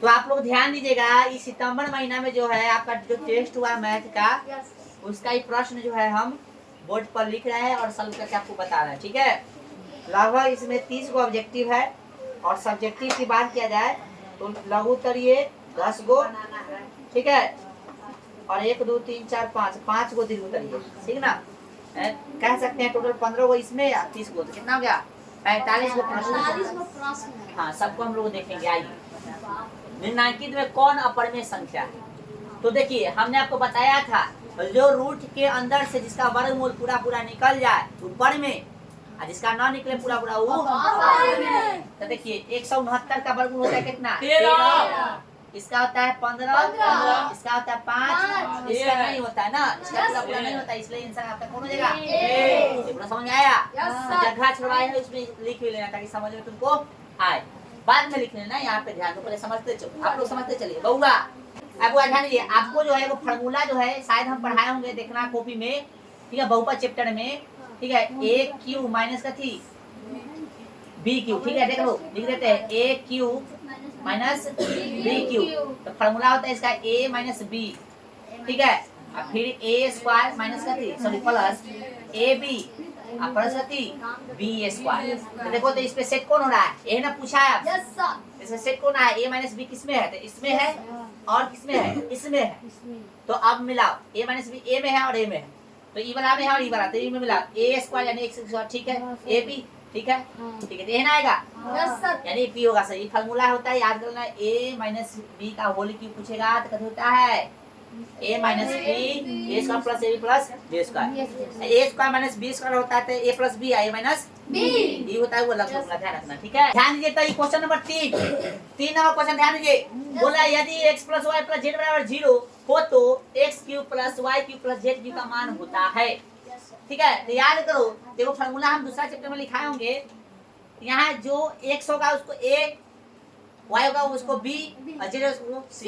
तो आप लोग ध्यान दीजिएगा, इस सितंबर महीना में जो है आपका जो टेस्ट हुआ मैथ का, उसका ही प्रश्न जो है हम बोर्ड पर लिख रहे हैं और सॉल्व करके आपको बता रहे हैं। ठीक है, लगभग इसमें 30 गो ऑब्जेक्टिव है और सब्जेक्टिव की बात किया जाए तो लघु उत्तरीय 10 गो, ठीक है, और 1 2 3 4 5 गो दीर्घ उत्तरीय, ठीक ना। कह सकते हैं टोटल 15 गो इसमें या 30 गो, तो कितना हो गया 45 गो प्रश्न। हाँ, सबको हम लोग देखेंगे। आइए, निम्नलिखित में कौन अपरिमेय संख्या है? तो देखिए, हमने आपको बताया था जो रूट के अंदर से जिसका वर्गमूल पूरा पूरा निकल जाए वो परिमेय, और जिसका ना निकले पूरा पूरा वो। तो देखिए 169 का वर्गमूल होता है कितना? 13। इसका होता है 15, इसका होता है 5, इसका नहीं होता है ना, इसका पूरा पूरा नहीं होता, इसलिए इंसान आपका कौन हो जाएगा? पूरा समझ में आया? जगह छुड़वाए है उसमें लिख भी लेना ताकि समझ में तुमको आए, बाद में लिख लेना, यहाँ पे ध्यान दो, पहले समझते चलो, आप लोग समझते चलिए। बउआ अब ध्यान दीजिए, आपको जो है वो फार्मूला जो है शायद हम पढ़ाए होंगे, देखना कॉपी में, ठीक है, बहुपद चैप्टर में, ठीक है। ए क्यू माइनस का थी बी क्यू, ठीक है, देख लो लिख देते हैं ए क्यू माइनस बी क्यू, तो फार्मूला होता है इसका ए माइनस बी, ठीक है, और फिर ए स्क्वायर माइनस का थी, sorry plus A B plus का थी बी स्क्वायर। तो देखो, तो इस पे सेट कौन हो रहा है? ए ना पूछा है आप, इसमें सेट कौन है? ए माइनस बी किसमें है? तो इसमें है, और किसमें है? इसमें है। तो अब मिलाओ, ए माइनस बी ए में है और ए में है, तो ई वाला में है और ई वाला, तो ई में मिलाओ, ए स्क्वायर यानी x स्क्वायर, ठीक है, ए बी, ठीक है, ठीक है, तो ये ना आएगा, यानी पी होगा सही। फार्मूला होता है, याद करना, ए माइनस बी का होल क्यूब पूछेगा तो कैसे होता है? A minus B A square plus A B plus B square, A square minus B square होता है तो A plus B A minus B, ये होता है वो अलग फॉर्मूला, ध्यान रखना, ठीक है। ध्यान दीजिए, तो ये क्वेश्चन नंबर 3 नंबर क्वेश्चन ध्यान दीजिए, बोला यदि x plus y plus z बराबर 0 हो तो x cube plus y cube plus z cube का मान होता है, ठीक है। तो याद करो, देखो फार्मूला हम दूसरा चैप्टर में लिखाए होंगे, यहाँ जो x होगा उसको a, y होगा उसको b और z उसको c,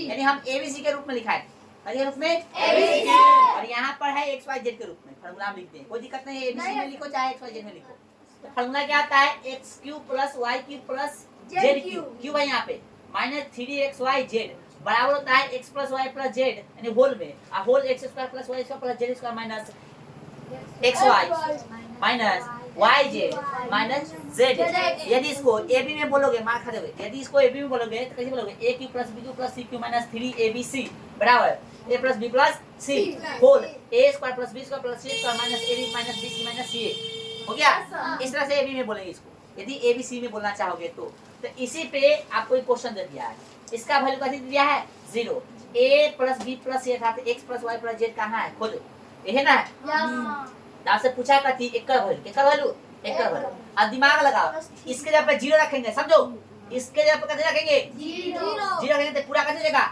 यानी हम abc के रूप में लिखाए, और रूप में abc, और यहाँ पर है x y z के रूप में फार्मूला हम लिखते हैं, कोई दिक्कत नहीं है, abc में लिखो चाहे x y z में लिखो। तो फार्मूला क्या आता है? x cube plus y cube plus z cube, cube है यहाँ पे, माइनस 3xyz बराबर होता है x plus y plus z, यानी होल में, और whole x square plus y square plus z square minus xy minus yz minus z। यदि इसको ab में बोलोगे मार खा दोगे, यदि इसको ab में बोलोगे तो कैसे बोलोगे? a cube plus b cube plus c cube minus 3abc बराबर a plus b plus c whole a square plus b square plus c square minus ab minus bc minus ca, हो गया। इस तरह से ab में बोलेंगे इसको, यदि abc में बोलना चाहोगे तो इसी पे आपको एक क्वेश्चन दे दिया है, इसका वैल्यू कैसे दिया है? 0। a plus b plus c था, x plus y plus z कहाँ है? खोजो, ये है ना, आपसे पूछा करती एक का वैल्यू अब दिमाग लगाओ, इसके जगह पे 0 रखेंगे, समझो, इसके जगह पे कैसे रखेंगे? 0 रखेंगे तो पूरा कैसे देगा?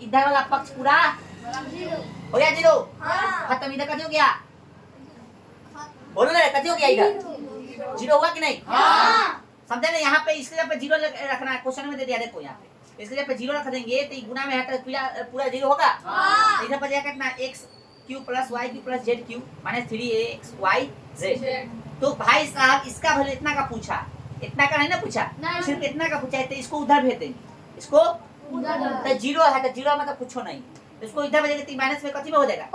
इधर वाला पक्ष पूरा हो गया 0, खत्म। इधर कैसे हो गया? बोलो ना, कैसे हो गया? इधर 0 हुआ कि नहीं? समझे ना? यहाँ पे इसके जगह पे 0 रखना है, क्वेश्चन में दे दिया, देखो यहाँ पे इसके जगह पे 0 रख देंगे तो गुना में है तो पूरा 0 होगा। इधर पर जाकर कितना? x cube plus y cube plus z cube minus 3axyz। तो भाई साहब इसका वैल्यू इतना का पूछा, इतना का नहीं ना पूछा, सिर्फ इतना का पूछा है, तो इसको उधर भेज देंगे, इसको तो 0 है तो 0 मतलब कुछ नहीं, तो इसको इधर भेजेंगे तो माइनस में कथी में हो जाएगा?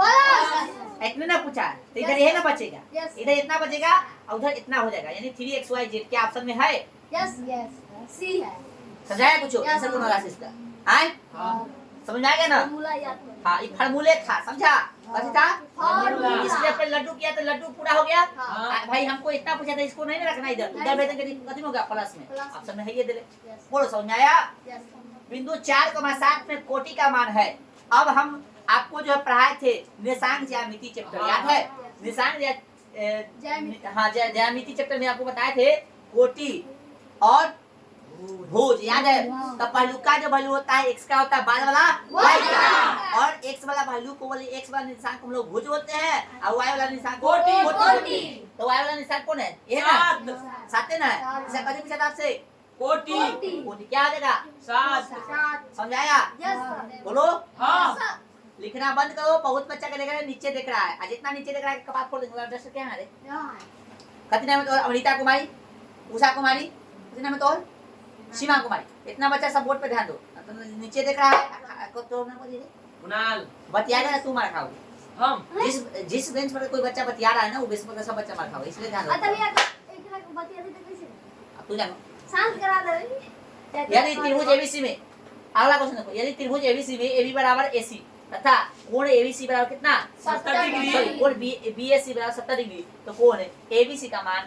इतना ना पूछा है तो इधर ये ना बचेगा, इधर इतना बचेगा और उधर इतना हो जाएगा, यानी 3xyz क्या ऑप्शन में है? सी है। समझाया कुछ आंसर कौन होगा इसका? हैं? समझ आ गया ना? हाँ, ये फार्मूले था, समझा? कैसे था? इसलिए पर लड्डू किया तो लड्डू पूरा हो गया। भाई हमको इतना पूछा था, इसको नहीं रखना इधर, उधर भेजेंगे कथी में होगा? प्लस में। ऑप्शन में है ये, दे ले, बोलो समझ आया? बिंदु 4,7 में कोटि का मान है। अब हम आपको जो है पढ़ाए थे निशांक ज्यामिति चैप्टर, याद है? निशांक हाँ ज्यामिति चैप्टर में आपको बताए थे कोटि और भुज, याद है? तो पहलू का जो वैल्यू होता है x का होता है बाद वाला y का, और x वाला वैल्यू को बोले x वाला निशान को हम लोग भुज बोलते हैं, और y वाला निशान को कोटि। तो y वाला निशान कौन है? ये ना 7 है ना, इसे कभी पूछा था आपसे? कोटि क्या आ जाएगा? 7। समझाया? बोलो हाँ। लिखना बंद करो, बहुत बच्चा का देख रहा है नीचे देख रहा है, और जितना नीचे देख रहा है कपाट फोड़ देंगे। डर क्या है? कथी नाम है तो? अमृता कुमारी, उषा कुमारी, कथी नाम है तो? सीमा कुमारी, इतना बच्चा सब बोर्ड पे ध्यान दो। तो नीचे देख रहा है तो कुणाल बतियाएगा ना, तू मार खाओगे। हम जिस बेंच पर कोई बच्चा बतिया रहा है ना, वो बेंच पर सब बच्चा मार खाओगे, इसलिए ध्यान आता रखो। भैया एक लाख बतिया दे कैसे अब तू जानो। शांत करा दे। यदि त्रिभुज एबीसी में, अगला क्वेश्चन देखो, यदि त्रिभुज एबीसी में AB बराबर AC तथा कोण ABC बराबर कितना 70 डिग्री। सॉरी, कोण BAC बराबर 70 डिग्री, तो कोण ABC का मान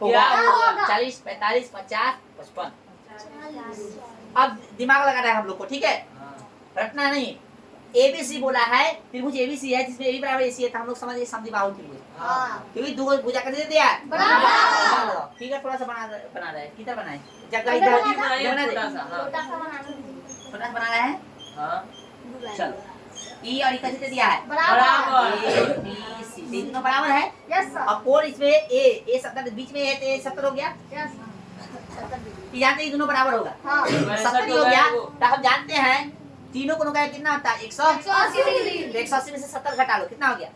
क्या होगा होगा? 40, 45, 50, 55। अब दिमाग लगाना है हम लोग को, ठीक है, रटना नहीं। ABC बोला है, त्रिभुज ABC है जिसमें AB बराबर AC है, तो हम लोग समझ गए समद्विबाहु त्रिभुज, हां क्योंकि दो भुजा कर दे दिया है। बराबर। फिगर थोड़ा सा बना रहे हैं, किधर बनाए, जगह इधर इधर बना रहे हैं, बना दे, छोटा सा। छोटा सा बनाना है। छोटा सा बना रहे हैं। हाँ चलो, E और E कैसे दे दिया है, बराबर। A B C, तीनों बराबर है। Yes sir. अब कोण इसमें A 70 बीच में है, तो A 70 हो गया। Yes 70 degree. यहाँ से दोनों बराबर होगा, हां 70 ही हो गया। तो हम जानते हैं तीनों कोणों का कितना होता है 180 डिग्री। 180 में से 70 घटा लो, कितना हो गया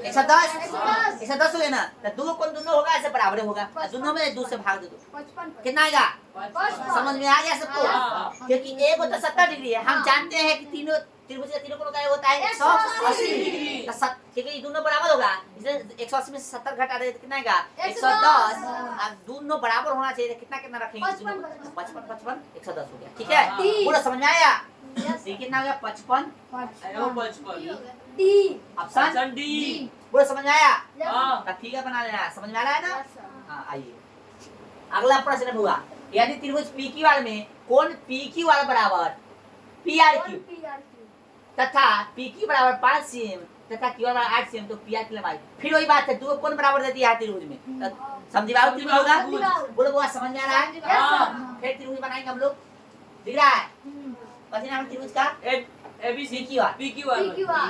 110। 110 हो गया ना, तो दो कोण दोनों होगा ऐसे बराबर होगा, दोनों में 2 से भाग दे दो, 55 कितना आएगा, 55 समझ में आ गया सबको। हाँ। क्योंकि एक होता 70 डिग्री है, हम हाँ। जानते हैं कि तीनों त्रिभुज का तीनों कोणों का होता है 180 डिग्री, तो क्योंकि ये दोनों बराबर होगा, इसलिए 180 में से 70 घटा दे तो कितना आएगा 110। अब दोनों बराबर होना चाहिए, तो कितना कितना रखेंगे, 55, 55 110 हो गया, ठीक है। हाँ। पूरा समझ में आया, यस ये कितना हो गया 55 एवं 55 डी। Option option D. पूरा समझ में आया, हाँ तो फिगर बना लेना है, समझ में आ रहा है ना। Yes sir. हाँ आइए, अगला प्रश्न हुआ, यदि त्रिभुज PQR में कोण PQR बराबर PRQ तथा PQ बराबर 5 cm तथा QR बराबर 8 cm, तो PR की लंबाई, फिर वही बात है, दो कोण बराबर दे दिया है त्रिभुज में, तो समद्विबाहु त्रिभुज होगा। समद्विबाहु। बोलो बुआ, समझ में आ रहा है। Yes sir. फिर त्रिभुज बनाएंगे हम लोग, दिख रहा है कथी नाम है त्रिभुज का, ABC PQR PQR PQR।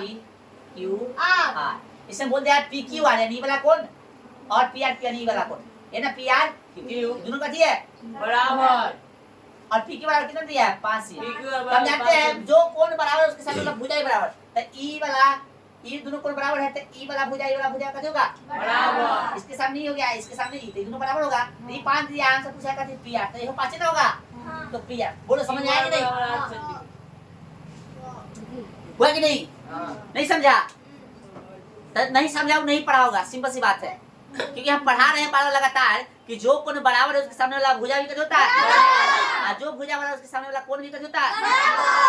PQR, इसमें बोल दिया PQR यानी वाला कोण और PRQ यानी वाला कोण, ये ना PRQ दोनों का दिया है, बराबर और PQ बराबर कितना दिया है 5 cm। पीक्यूआर हम जानते हैं जो कोण बराबर है उसके साथ मतलब भुजा ही बराबर, तो E वाला ये दोनों कोण बराबर है, तो E वाला भुजा वाला भुजा का होगा बराबर। इसके सामने ही हो गया, इसके सामने ही, तो दोनों बराबर होगा। तो ये 5 दिया, आंसर पूछा का PR, तो ये 5 ना होगा, तो PR। बोलो समझ में आया कि नहीं, हुआ कि नहीं, नहीं समझा, तो नहीं समझा वो नहीं पढ़ा होगा, सिंपल सी बात है। क्योंकि हम पढ़ा रहे हैं बार लगातार कि जो कोण बराबर है उसके सामने वाला भुजा भी कट होता है, और जो भुजा बराबर है उसके सामने वाला कोण भी कट होता है।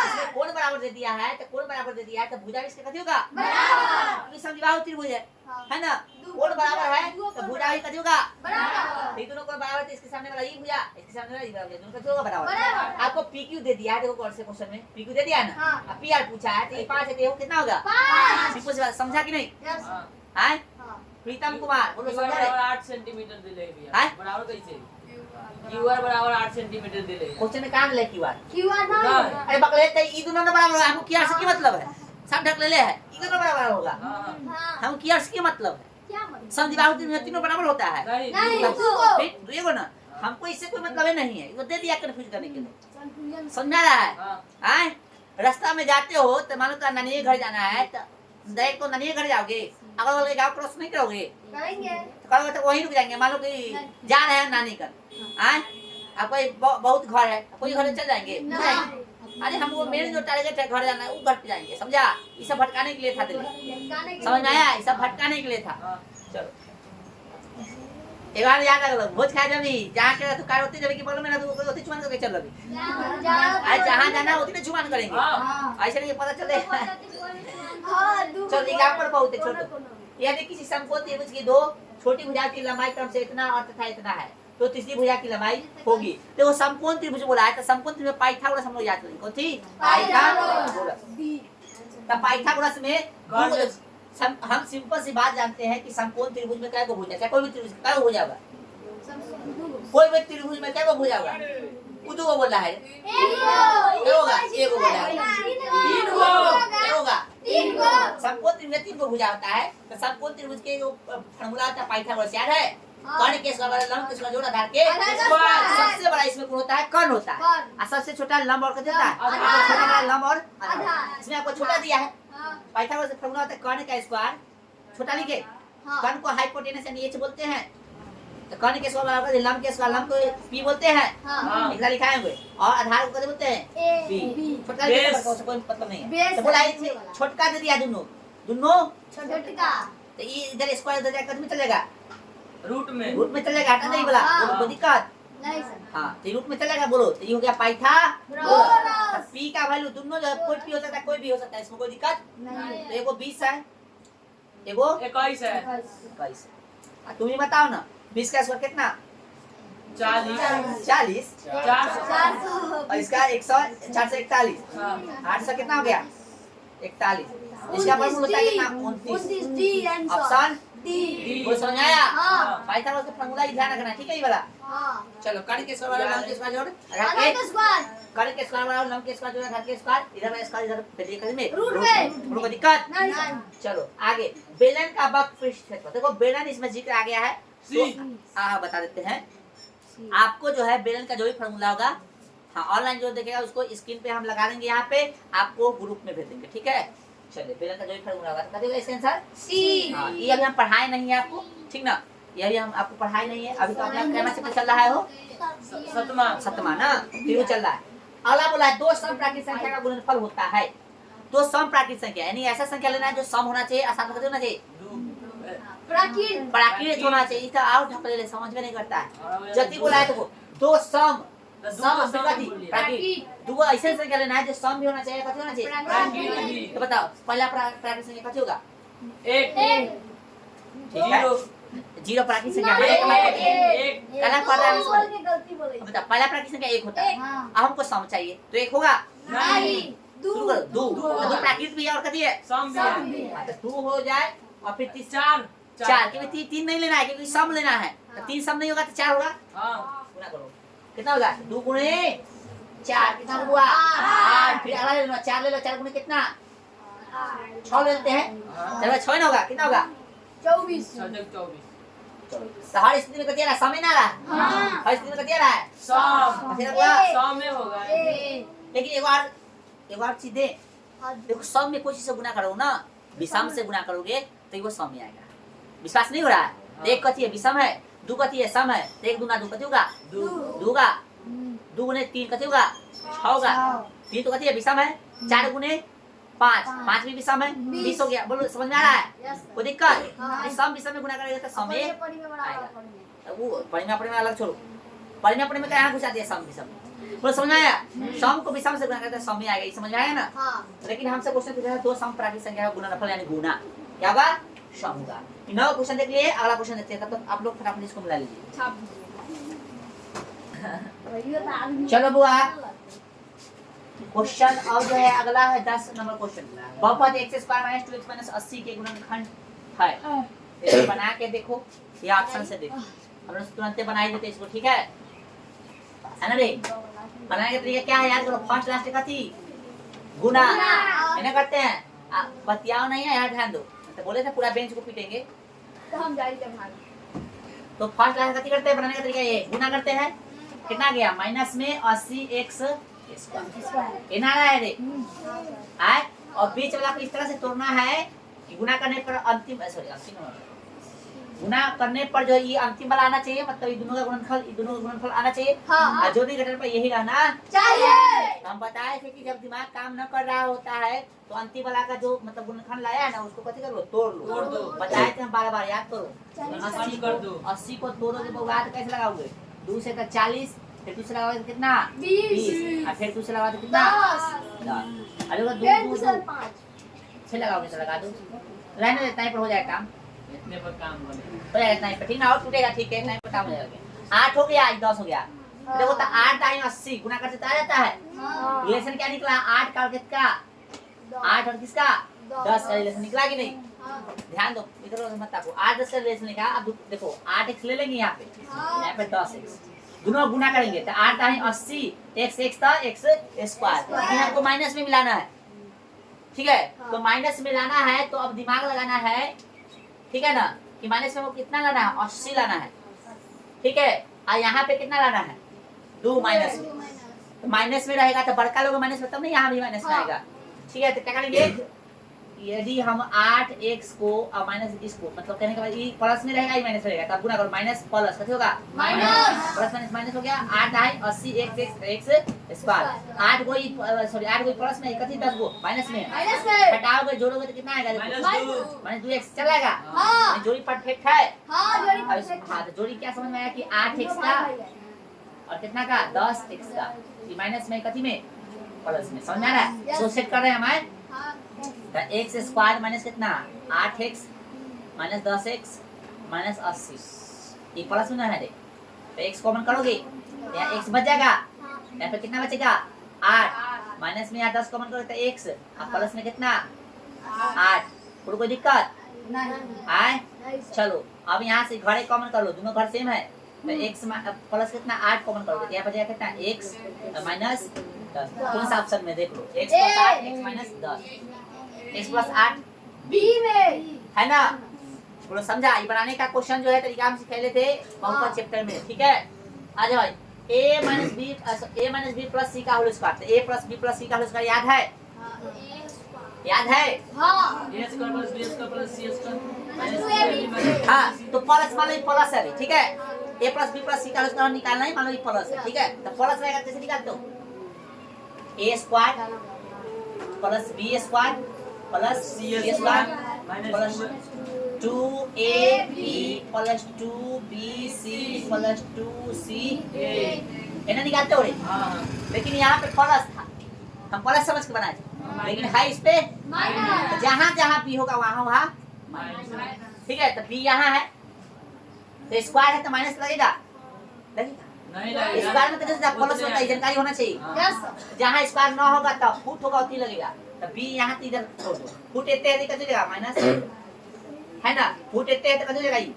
इसलिए कोण बराबर दे दिया है, तो कोण बराबर दे दिया है, तो भुजा भी इसके कट होगा, क्योंकि समद्विबाहु त्रिभुज है ना। कोण बराबर है तो भुजा भी कट होगा, ये दोनों कोण बराबर है, इसके सामने वाला ये भुजा, इसके सामने वाला ये भुजा, दोनों कट होगा बराबर। आपको PQ दे दिया है, देखो कौन से क्वेश्चन में PQ दे दिया है ना, अब PR पूछा है, तो ये 5 है, तो ये कितना होगा, सिंपल सी बात, समझा कि नहीं। हैं प्रीतम कुमार, बोलो समझा रहे, 8 सेंटीमीटर दिले भैया, हैं? बराबर कैसे क्यूआर बराबर 8 सेंटीमीटर दिले। क्वेश्चन में कहां ले QR, क्यूआर ना नहीं। अरे बकले तो ई दोनों ना बराबर होगा, हमको QR से क्या मतलब है, सब ढक ले है, ई दोनों बराबर होगा, हाँ हां हम QR से क्या मतलब है, क्या मतलब समद्विबाहु त्रिभुज तीनों बराबर होता है। नहीं नहीं। फिर देखो ना, हमको इससे कोई मतलब ही नहीं है, इसको दे दिया कंफ्यूज करने के लिए, कंफ्यूजन समझ आ रहा है। हाँ हैं रास्ता में जाते हो तो मानो तो नानी के घर जाना है, तो डायरेक्ट तो नानी के घर जाओगे, अगल बगल के गाँव क्रॉस नहीं करोगे, करेंगे तो करोगे तो वहीं रुक जाएंगे, मान लो कि जा रहे हैं नानी घर, हैं आपको बहुत घर है, कोई घर चल जाएंगे, नहीं अरे हम वो मेन जो टारगेट है घर जाना है, वो घर पे जाएंगे, समझा। ये सब भटकाने के लिए था दिल्ली, गाने के समझ में आया, ये सब भटकाने के लिए था। हाँ चलो एक बार याद रख लो, भोज खाए जब भी जहाँ के तो कार होती जब की बगल में ना तो होती चुमान करके चल रही, आज जहाँ जाना होती ना चुमान करेंगे, हाँ ऐसे नहीं पता चले। हां चलो एग्जांपल बहुत है, छोड़ो। यदि किसी समकोण त्रिभुज की दो छोटी भुजा की लंबाई क्रम से इतना और तथा इतना है, तो तीसरी भुजा की लंबाई होगी, तो वो समकोण त्रिभुज बोला है, तो समकोण त्रिभुज पाइथागोरस हम लोग याद करेंगे, कौन थी पाइथागोरस। तो पाइथागोरस में हम सिंपल सी बात जानते हैं कि समकोण त्रिभुज में क्या भुजा, चाहे कोई भी त्रिभुज क्या भुजा होगा, कोई भी त्रिभुज में क्या भुजा होगा, वो दो बोल रहा है, क्या होगा, एक बोल रहा है, तीन क्या होगा, समकोण त्रिभुज में 3 को भुजा होता है, तो समकोण त्रिभुज के जो फार्मूला होता है पाइथागोरस याद है, कर्ण के स्क्वायर लंब के स्क्वायर जोड़ आधार के स्क्वायर, सबसे बड़ा इसमें गुण होता है कर्ण होता है, और सबसे छोटा लंब और कितना होता है, आधार। छोटा बड़ा लंब और आधार। आधार। इसमें आपको छोटा दिया है, पाइथागोरस का फार्मूला होता है कर्ण का स्क्वायर, छोटा लिखे, कर्ण को हाइपोटेनस यानी h बोलते हैं, तो कर्ण के स्क्वायर बराबर लंब के स्क्वायर, लंब को पी बोलते हैं, हाँ एक लिखाए हुए, और आधार को कैसे बोलते हैं ए पी। बी छोटका बेस। के ऊपर कोई मतलब नहीं है, बेस तो बोला है। ये छोटका दे दिया दोनों दोनों, छोटका तो ये इधर स्क्वायर इधर जाकर में चलेगा, रूट में रूट में चलेगा, हटा नहीं बोला, हाँ। बोलो कोई दिक्कत, नहीं सर हाँ तो रूट में चलेगा, बोलो तो ये हो गया पाइथा बोरस। पी का वैल्यू दोनों जो कोई पी हो सकता है, कोई भी हो सकता है, इसमें कोई दिक्कत, नहीं तो एगो 20 है, एगो 21 है 21। तुम ही बताओ ना 20 का स्क्वायर कितना, 40 40, 400 400 और इसका 100 441, हाँ 800 कितना हो गया 41, इसका फॉर्मूला होता है कितना 29। 29 डी आंसर ऑप्शन डी वो समझ आया, हाँ पाइथागोरस का फॉर्मूला ही ध्यान रखना, ठीक है ये वाला। हाँ चलो कर्ण के स्क्वायर वाला लंब के स्क्वायर जोड़, आधा एक का स्क्वायर कर्ण के स्क्वायर वाला लंब के स्क्वायर जोड़, घर के स्क्वायर, इधर वाला स्क्वायर इधर फिर ये में रूट में। रूट को दिक्कत। नहीं चलो आगे, बेलन का वक्र क्षेत्रफल, देखो बेलन इसमें जिक्र आ गया है, तो बता देते हैं आपको जो है बेलन का जो भी फॉर्मूला होगा, हाँ ऑनलाइन जो देखेगा उसको स्क्रीन पे हम लगा देंगे, यहाँ पे आपको ग्रुप में भेज देंगे, ठीक है। चलिए बेलन का जो भी फॉर्मूला होगा तो इसका आंसर सी हाँ, ये अभी हम पढ़ाए नहीं है आपको, ठीक ना, ये अभी हम आपको पढ़ाए नहीं है, अभी तो अपना कैमरा से चल रहा है वो सतमा ना, फिर वो चल रहा है। अगला बोला है दो सम प्राकृतिक संख्या का गुणनफल होता है, दो सम प्राकृतिक संख्या यानी ऐसा संख्या लेना है जो सम होना चाहिए, आसान होना चाहिए, प्राकृतिक होना चाहिए, इसका आउट ढकले समझ में नहीं करता है। जति बोला है तो दो सम प्राकृतिक, दो ऐसे संख्या लेना है जो सम भी होना चाहिए, कथी होना चाहिए, तो बताओ पहला प्राकृतिक संख्या कथी होगा, ठीक है जीरो प्राकृतिक संख्या कहना पड़ रहा है इसको। बता पहला प्राकृतिक संख्या एक होता है, अब हमको सम चाहिए तो एक होगा, शुरू करो दो, दो प्राकृतिक भी है और कथी है तो दो हो जाए, और फिर चार, क्योंकि तीन नहीं लेना है क्योंकि सम लेना है, तो तीन सम नहीं होगा तो चार होगा, गुना करो कितना होगा, दो गुणे चार कितना हुआ 8, फिर अगला ले लो 4 ले लो, 4 गुणे कितना 6 ले लेते हैं, चलो 6 ना होगा कितना होगा 24 तो हर स्थिति में कतिया रहा समय ना रहा, हर स्थिति में कतिया रहा है फिर हुआ। लेकिन एक बार चीज दे, देखो सम में कोई चीज से गुना करोगे ना, विषम से गुना करोगे तो वो सम ही आएगा, विश्वास नहीं हो रहा है। एक कथी है विषम है, दो कथी है सम है, तो एक दूना दो कथी होगा दो का, दो गुने 3 कथी होगा 6 होगा, 3 तो कथी है विषम है, 4 गुने 5, 5 भी विषम है, 20 हो गया, बोलो समझ में आ रहा है, कोई दिक्कत, सम विषम में गुना करेगा तो सम ही आएगा। वो परिमाण अलग छोड़ो, परिमाण में क्या घुसा दिया सम विषम, बोलो समझ में आया, सम को विषम से गुना करते हैं सम ही आएगा, ये समझ में आया ना। लेकिन हमसे क्वेश्चन पूछा है दो सम प्राकृतिक संख्या का गुणनफल यानी गुना, क्या होगा सम होगा। नौ क्वेश्चन देख लिए, अगला क्वेश्चन देखते हैं, तब तक आप लोग फटाफट इसको मिला लीजिए। चलो बुआ क्वेश्चन अब जो है अगला है 10 नंबर क्वेश्चन, बहुपद x² - 2x - 80 के गुणनखंड है, इसको बना के देखो, ये ऑप्शन से देखो, हम लोग तुरंत बना ही देते इसको, ठीक है ना रे। बनाने का तरीका क्या है याद करो, फर्स्ट लास्ट का थी गुना, इन्हें करते हैं, बतियाओ नहीं है यार, ध्यान दो, तो बोले थे पूरा बेंच को पीटेंगे, तो फर्स्ट लास्ट कथी करते हैं, बनाने का तरीका ये गुना करते हैं, कितना गया माइनस में 80x इना रहा है रे आए, और बीच वाला को इस तरह से तोड़ना है कि गुना करने पर अंतिम गुना करने पर जो ये अंतिम वाला आना चाहिए, मतलब ये दोनों का गुणनफल आना चाहिए, और जो भी घटना पर यही रहना चाहिए। तो हम बताए थे कि जब दिमाग काम न कर रहा होता है तो अंतिम वाला का जो मतलब गुणनखंड लाया है ना उसको कथी करो तोड़ दो, बताए थे हम बार याद करो, 80 को तोड़ोगे तो बाद कैसे लगाओगे, 2 से 40, फिर दूसरे लगाओगे तो कितना 20, और फिर दूसरे लगाओगे तो कितना 10, अरे 2 6 लगाओगे तो लगा दो, रहने देता है पर हो जाएगा काम, इतने पर काम बने हो जाएगा इतना ही पर, ठीक ना, और टूटेगा ठीक है, इतना ही पर काम हो जाएगा। 8 हो गया, 10 हो गया, देखो तो 8 दाई 80 गुना करते तो आ जाता है, रिलेशन क्या निकला 8 का और किसका 8 और किसका 10 का रिलेशन निकला कि नहीं, ध्यान दो इधर मत ताको, 8 10 का रिलेशन निकला। अब देखो 8x ले लेंगे यहाँ पे 10x, दोनों गुना करेंगे तो 8 दाई 80, x था x स्क्वायर, लेकिन आपको माइनस में मिलाना है, ठीक है, तो माइनस में लाना है तो अब दिमाग लगाना है, ठीक है ना, कि माइनस में वो कितना लाना है 80 लाना है, ठीक है, और यहाँ पे कितना लाना है 2 माइनस में, तो माइनस में रहेगा तो बड़का लोग माइनस में, तब नहीं यहाँ भी माइनस में आएगा, ठीक है, तो क्या करेंगे यदि हम 8x को और माइनस इसको मतलब कहने के बाद ये प्लस में रहेगा ये माइनस रहेगा तब गुना करो माइनस प्लस कैसे होगा माइनस प्लस माइनस माइनस हो गया 8 है 80 x स्क्वायर 8 को सॉरी 8 को प्लस में 31 10 को माइनस में माइनस में घटाओगे जोड़ोगे तो कितना आएगा देखो -2 -2x चलेगा हाँ जोड़ी परफेक्ट है हाँ जोड़ी हाँ परफेक्ट तो जोड़ी क्या समझ में आया कि 8x का और कितना का 10x का ये माइनस में कथी में प्लस में समझ में आ रहा है Yes. सो सेट कर रहे हैं हमारे हाँ तो x स्क्वायर माइनस कितना 8x माइनस 10x माइनस 80 ये प्लस में ना है तो x कॉमन करोगे यहाँ x बच जाएगा यहाँ पे कितना बचेगा 8 माइनस में यहाँ 10 कॉमन करोगे तो x और प्लस में कितना 8 कोई दिक्कत नहीं आए नहीं सर। चलो अब यहाँ से घड़े कॉमन कर लो दोनों घर सेम है तो x प्लस कितना 8 कॉमन करोगे तो यहाँ पर जाएगा कितना x माइनस 10 कौन सा ऑप्शन में देख लो x plus 8 x minus 10 x plus 8 B में है ना बोलो समझा ये बनाने का क्वेश्चन जो है तरीका हम सिखाए थे बहुपद चैप्टर में ठीक है आ जाओ भाई a minus b plus c का होल स्क्वायर तो a plus b plus c का होल स्क्वायर याद है हाँ a square plus b square plus c square 2ab हाँ तो प्लस मान लो ये प्लस है अभी, ठीक है a plus b plus c का होल स्क्वायर निकालना है मान लो ये प्लस है ठीक है तो प्लस रहेगा कैसे निकालते हो a square plus b square plus c square plus 2ab plus 2bc plus 2c है ना निकालते हो रे हां लेकिन यहाँ पे प्लस था हम प्लस समझ के बनाए थे लेकिन है इस पे माइनस जहाँ जहाँ b होगा वहाँ वहाँ ठीक है तो b यहाँ है तो स्क्वायर है तो माइनस लगेगा लगेगा नहीं लगेगा स्क्वायर में तो जैसे प्लस होता है जानकारी होना चाहिए यस जहाँ स्क्वायर ना होगा तो फुट होगा उतनी लगेगा तो b यहाँ तो इधर छोड़ दो फुट इतने है तो कैसे लगेगा माइनस है ना फुट इतने है तो कैसे लगेगा ये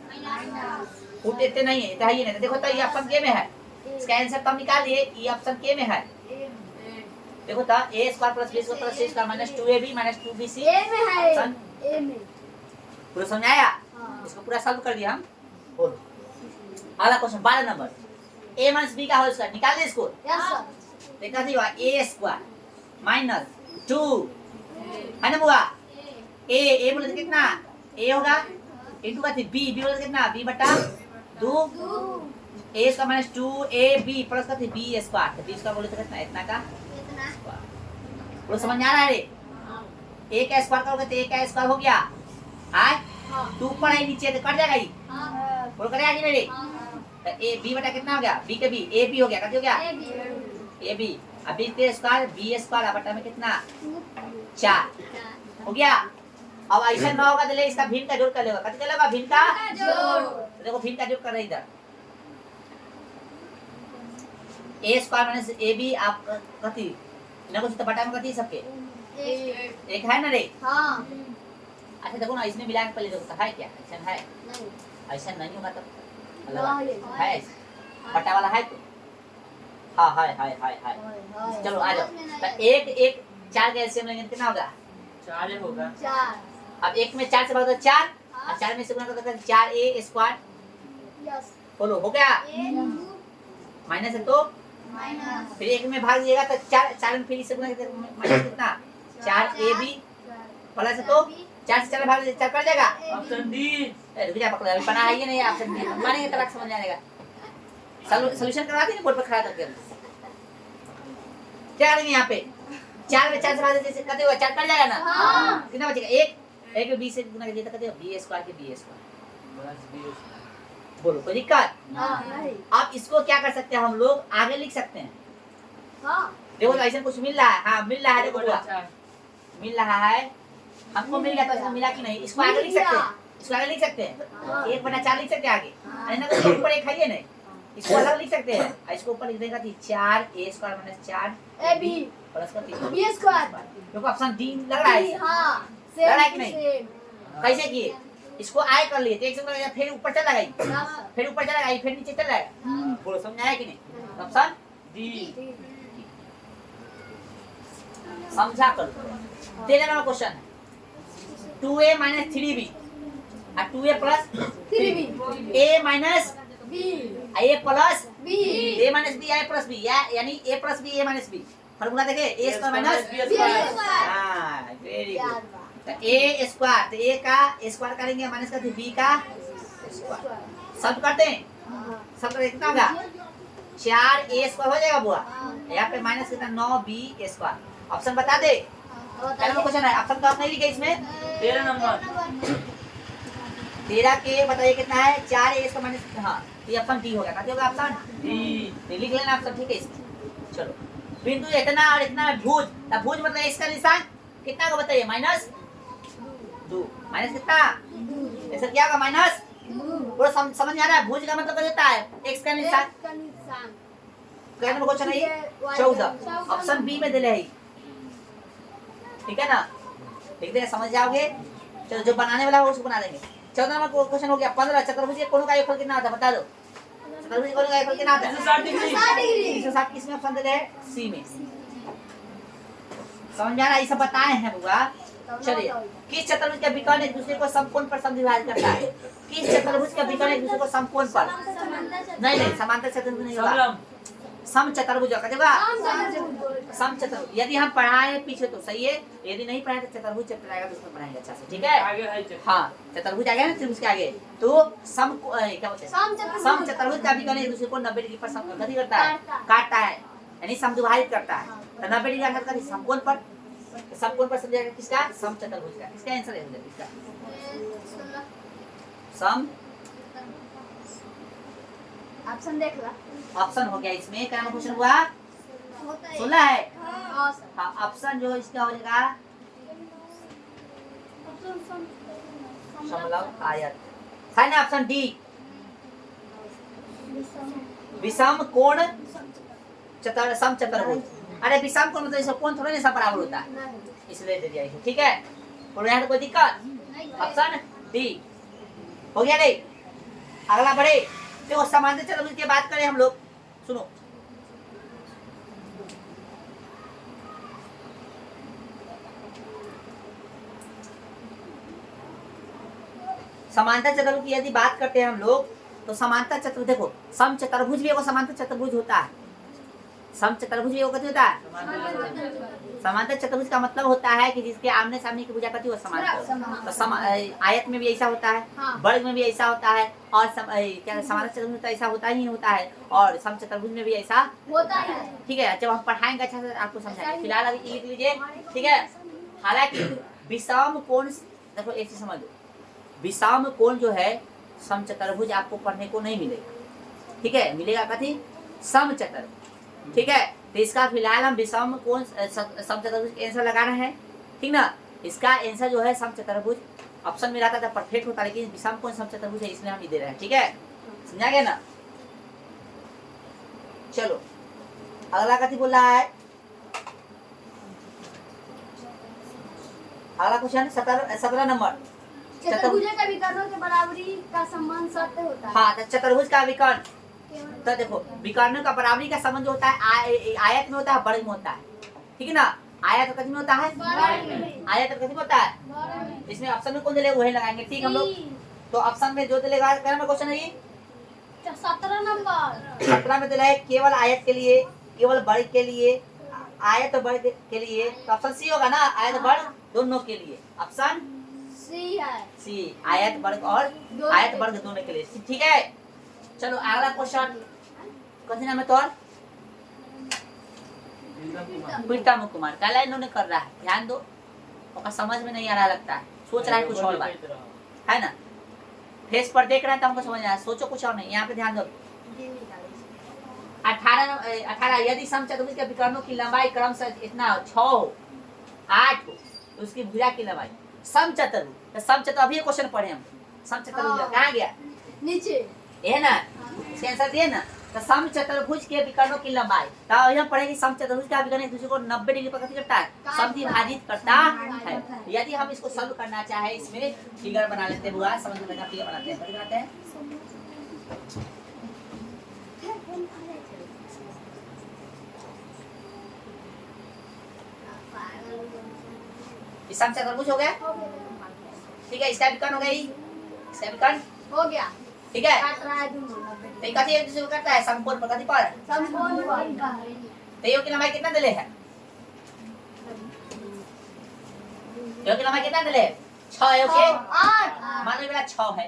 फुट इतने नहीं है तो है ये नहीं तो देखो तो ये ऑप्शन के में है इसका आंसर तो हम निकाल लिए ये ऑप्शन के में है देखो तो a square plus b square plus c square minus 2ab minus 2bc ए में है ऑप्शन ए में पूरा समझ आया हाँ इसको पूरा सॉल्व कर दिया हम बोलो अगला question 12 number a minus b का होल स्क्वायर निकाल दे इसको यस सर देखा थी a स्क्वायर माइनस 2 है ना बुआ a बोले तो कितना a होगा इनटू का थी b बोले तो कितना b बटा 2 a का माइनस 2ab प्लस का थी b स्क्वायर तो b स्क्वायर बोले तो कितना इतना का बोलो समझ में आ रहा है रे a का स्क्वायर करोगे तो a का स्क्वायर हो गया आय तू ऊपर है नीचे तो कट जाएगा ये बोलो करेगा कि नहीं रे तो a b बटा कितना हो गया b के b a b हो गया कितना हो गया a b अब b के स्क्वायर b स्क्वायर बटा में कितना 4 हो गया अब ऐसा ना होगा तो ले इसका भिन्न का जोड़ कर लेगा कितना लेगा भिन्न का तो देखो भिन्न का जोड़ कर रहे इधर a स्क्वायर माइनस ab आप कथी ना कुछ तो बटा में कथी सबके एक है ना रे हाँ अच्छा देखो ना इसमें मिला के पहले देखो तो है क्या ऐसा है ऐसा नहीं होगा तो अलग है बटा वाला है तो हाँ है चलो आ जाओ तो एक एक 4 का एलसीएम लेंगे तो कितना होगा 4 होगा चार अब एक में 4 से भाग दो 4 और 4 में से गुणा कर दो 4a स्क्वायर यस बोलो हो गया माइनस है तो माइनस फिर एक में भाग दिएगा तो 4 में फिर इससे गुणा करके माइनस कितना 4ab प्लस है तो 4 से 4 भाग दे 4 कर जाएगा ऑप्शन डी रुक जा पकड़ अभी बना है ये नहीं ऑप्शन डी मानेंगे तो समझ जाएगा सॉल्यूशन करवा देंगे बोर्ड पर खड़ा करके क्या करेंगे यहाँ पे 4 में 4 से भाग दे करते हुए 4 कर जाएगा ना हाँ कितना बचेगा एक में 20 से गुणा कर दिया तो कहते हो b स्क्वायर के b स्क्वायर प्लस b बोलो कोई दिक्कत नहीं अब इसको क्या कर सकते हैं हम लोग आगे लिख सकते हैं हाँ देखो तो ऐसा कुछ मिल रहा है हाँ मिल रहा है देखो बुआ, मिल रहा है हमको मिल गया तो ऐसा मिला कि नहीं इसको आगे लिख सकते हैं इसको आगे लिख सकते हैं 1/4 लिख सकते हैं आगे है ना तो ऊपर एक है ये नहीं इसको अलग लिख सकते हैं और इसको ऊपर लिख देगा थी 4a square minus 4 a B plus का 3 बी स्क्वायर देखो ऑप्शन डी लग रहा है हाँ लग रहा है सेम कि नहीं? सेम कैसे किए इसको आए कर लिए तो एक से फिर ऊपर चला गई यस फिर ऊपर चला गई फिर नीचे चला गया बोलो समझाया कि नहीं ऑप्शन डी समझा कर 13 number question 2a minus 3b और 2a plus 3b a minus b a plus b a minus b a plus b यानी a plus b a minus b formula देखे a square minus B square. हाँ very good तो ए square, तो ए का square करेंगे minus करते B का square, सब करते हैं, सब करते कितना होगा 4a स्क्वायर हो जाएगा बुआ। यहाँ पे माइनस कितना 9b स्क्वायर। ऑप्शन बता दे, पहला क्वेश्चन है, ऑप्शन तो आप नहीं लिखे इसमें। 13 नंबर 13 के बताइए कितना है 4a स्क्वायर माइनस, हाँ ये ऑप्शन डी होगा। कहते होगा ऑप्शन डी, लिख लेना ऑप्शन, ठीक है इसमें। चलो बिंदु इतना और इतना भुज, तब भुज मतलब इसका निशान कितना को बताइए माइनस 2, माइनस कितना ऐसा क्या होगा माइनस, पूरा समझ आ रहा है। भुज का मतलब क्या होता है x का निशान। कहने में क्वेश्चन है 14, ऑप्शन बी में दिले है, ठीक है ना, लिख दे समझ जाओगे। चलो जो बनाने वाला है उसको बना देंगे। 14 नंबर क्वेश्चन हो गया। 15 चतुर्भुज के कोणों का योगफल कितना आता है बता दो। चतुर्भुज के कोणों का योगफल कितना आता है 360 डिग्री। 360 किसमें ऑप्शन दे रहे हैं सी में। समझ आ रहा है, ये सब बताए हैं बुआ। चलिए किस चतुर्भुज का विकर्ण एक दूसरे को समकोण पर समद्विभाजित करता है। किस चतुर्भुज का विकर्ण एक दूसरे को समकोण पर, नहीं समांतर चतुर्भुज नहीं होगा, सम चतुर्भुज होगा देखा। सम चतुर्भुज यदि हम पढ़ाए पीछे तो सही है, यदि नहीं पढ़ाए तो चतुर्भुज चैप्टर आएगा तो उसमें पढ़ाएंगे अच्छा से, ठीक है। आगे है चल। हाँ चतुर्भुज आ गया ना त्रिभुज के आगे, तो सम क्या बोलते हैं सम चतुर्भुज का विकर्ण एक दूसरे को 90 डिग्री पर समकोण करता है, काटता है, यानी समद्विभाजित करता है। तो 90 डिग्री का समकोण पर, समकोण पर समझाएगा किसका सम चतुर्भुज का। इसका आंसर है इसका सम। ऑप्शन देख ला। ऑप्शन हो गया इसमें, क्या क्वेश्चन हुआ 16 है। हाँ ऑप्शन जो इसका हो जाएगा समलंब आयत, है ना ऑप्शन डी विषम कोण सम चतुर्भुज। अरे विषम कोण मतलब इसका कोण थोड़ा ना सब बराबर होता है, इसलिए दे दिया इसको, ठीक है। और यहाँ कोई दिक्कत, ऑप्शन डी हो गया। नहीं अगला बढ़े, देखो समांतर चतुर्भुज की बात करें हम लोग, सुनो समांतर चतुर्भुज की यदि बात करते हैं हम लोग, तो समांतर चतुर्भुज देखो सम चतुर्भुज भी एगो समांतर चतुर्भुज होता है, सम चतुर्भुज भी एगो कथी होता है समांतर चतुर्भुज का मतलब होता है कि जिसके आमने सामने की भुजा कथी हो समांतर। तो आयत में भी ऐसा होता है, वर्ग में भी ऐसा होता है, और क्या समांतर चतुर्भुज तो ऐसा होता ही होता है, और सम चतुर्भुज में भी ऐसा होता है, ठीक है। जब हम पढ़ाएंगे अच्छा से आपको समझाएंगे, फिलहाल अभी लिख लीजिए, ठीक है। हालांकि विषम कोण देखो एक चीज समझ लो, विषम कोण जो है सम चतुर्भुज आपको पढ़ने को नहीं मिलेगा, ठीक है, मिलेगा कथी सम चतुर्भुज, ठीक है। तो इसका फिलहाल हम विषम कोण सम चतुर्भुज का आंसर लगा रहे हैं, ठीक ना। इसका आंसर जो है सम चतुर्भुज ऑप्शन में रहता था परफेक्ट होता, लेकिन विषम कोण सम चतुर्भुज है इसलिए हम दे रहे हैं, ठीक है, समझा गया ना। चलो अगला कथी बोल रहा है, अगला क्वेश्चन 17 नंबर। चतुर्भुज का विकर्णों के बराबरी का संबंध सत्य होता है। हाँ तो चतुर्भुज का विकर्ण, तो देखो विकर्ण का बराबरी का संबंध जो होता है आयत में होता है, वर्ग में होता है, ठीक है ना। आयत कथी में होता है, आयत कथी में होता है, इसमें ऑप्शन में कौन दिलेगा वही लगाएंगे, ठीक हम लोग। तो ऑप्शन में जो दिलेगा क्या नंबर क्वेश्चन है ये 17 नंबर 17 में दिला है केवल आयत के लिए, केवल वर्ग के लिए, आयत और वर्ग के लिए, तो ऑप्शन सी होगा ना, आयत वर्ग दोनों के लिए, ऑप्शन सी है। सी आयत वर्ग और आयत वर्ग दोनों के लिए, ठीक है। चलो अगला क्वेश्चन कथी नाम है तोर प्रीतम कुमार, काला इन्होंने कर रहा है, ध्यान दो, और समझ में नहीं आ रहा लगता है, सोच रहा है कुछ और बात, है ना। फेस पर देख रहे हैं तो हमको समझ आ, सोचो कुछ और नहीं, यहाँ पे ध्यान दो। 18 यदि सम चतुर्भुज के विकर्णों की लंबाई क्रम से इतना 6 हो 8 हो, तो उसकी भुजा की लंबाई सम चतुर्भुज, तो सम चतुर्भुज अभी क्वेश्चन पढ़े हम, सम चतुर्भुज कहाँ गया नीचे, ये ना, इसका आंसर दिए ना। तो सम चतुर्भुज के विकर्णों की लंबाई, तो हम पढ़ेंगे सम चतुर्भुज का विकर्ण एक दूसरे को 90 डिग्री पर कथी करता है समद्विभाजित करता है। यदि हम इसको सॉल्व करना चाहे, इसमें फिगर बना लेते हैं बुआ, समझ में फिगर बनाते हैं, कैसे बनाते हैं इस सम चतुर्भुज हो गया, ठीक है। इसका विकर्ण हो गया, इसका विकर्ण हो गया, ठीक है। काट रहा है दोनों तो ये कथी एक दूसरे को करता है समकोण पर कथी पर, समकोण पर। तो ये की लंबाई कितना दिले है एओ की लंबाई कितना दिले 6 एओ के 8 मान लो ये वाला 6 है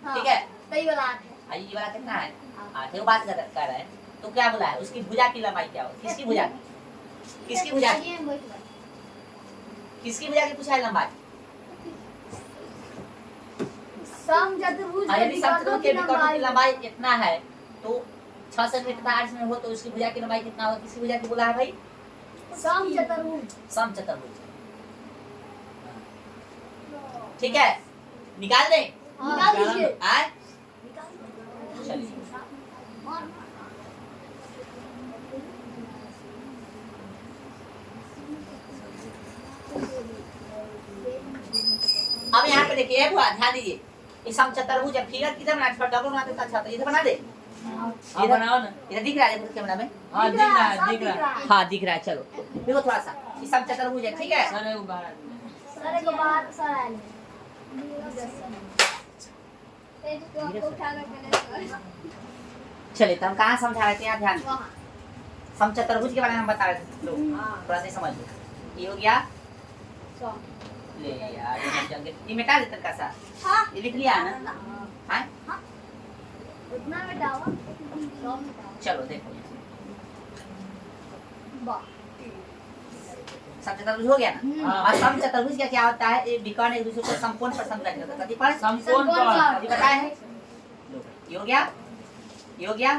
हाँ, ठीक है तो ये वाला 8 है। ये वाला कितना है 8 है वो बात कर रहा है तो क्या बोला है उसकी भुजा की लंबाई क्या हो किसकी भुजा किसकी भुजा की किसकी भुजा की पूछा है लंबाई समचतुर्भुज और के यदि समचतुर्भुज के विकर्णों विकर्णों की लंबाई इतना है तो 6 सेंटीमीटर 8 में हो तो उसकी भुजा की लंबाई कितना होगा किसकी भुजा की बोला है भाई समचतुर्भुज समचतुर्भुज ठीक है निकाल दें निकाल दीजिए। आए चलिए अब यहाँ पे देखिए बुआ ध्यान दीजिए इस समचतुर्भुज है फिगर किधर बनाए थोड़ा डबल बनाते तो अच्छा होता है इधर बना दे हाँ बनाओ ना। इधर दिख रहा है देखो कैमरा में हाँ दिख रहा है दिख रहा है। हाँ दिख रहा है चलो देखो थोड़ा सा इस समचतुर्भुज है ठीक है सर को बाहर सारे को बाहर सर आए चलिए तो हम कहाँ समझा रहे थे यहाँ ध्यान दीजिए। वहाँ समचतुर्भुज के बारे में हम बता रहे थे लो थोड़ा सा समझ लो ये हो गया ले यार ये मत जल्दी ये मिटा दे तनका सा हाँ ये लिख लिया है ना हाँ उतना में डावा 100 में चलो देखो वाह समचतुर्भुज हो गया ना हाँ। और समचतुर्भुज का क्या होता है ये विकर्ण एक दूसरे को समकोण पर समद्विभाजित करता है कति पर समकोण समकोण पर। अभी बताए हैं लो, ये हो गया ये हो गया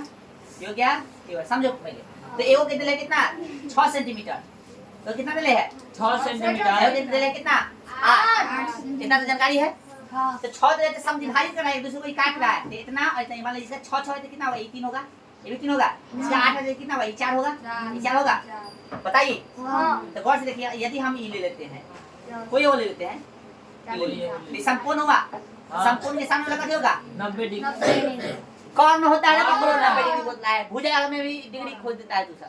ये हो गया ये हो गया। समझो पहले तो एओ के दिले कितना 6 सेंटीमीटर तो कितना दिले है 6 एओ सेंटीमीटर। के दिले कितना 8 इतना तो जानकारी है हाँ तो 6 दिले तो समद्विभाजित करना है एक दूसरे को ही काट रहा है तो इतना और इतना मान लो इसका 6 है तो कितना होगा ये 3 होगा ये भी 3 होगा इसका 8 है तो कितना होगा ये 4 होगा ये 4 होगा बताइए हाँ तो गौर से देखिए यदि हम ये ले लेते हैं कोई वो ले लेते हैं ये संपूर्ण हुआ संपूर्ण के सामने लगा होगा 90 डिग्री। कौन होता है पकड़ो 90 डिग्री होता है भुजा में भी डिग्री खोज देता है दूसरा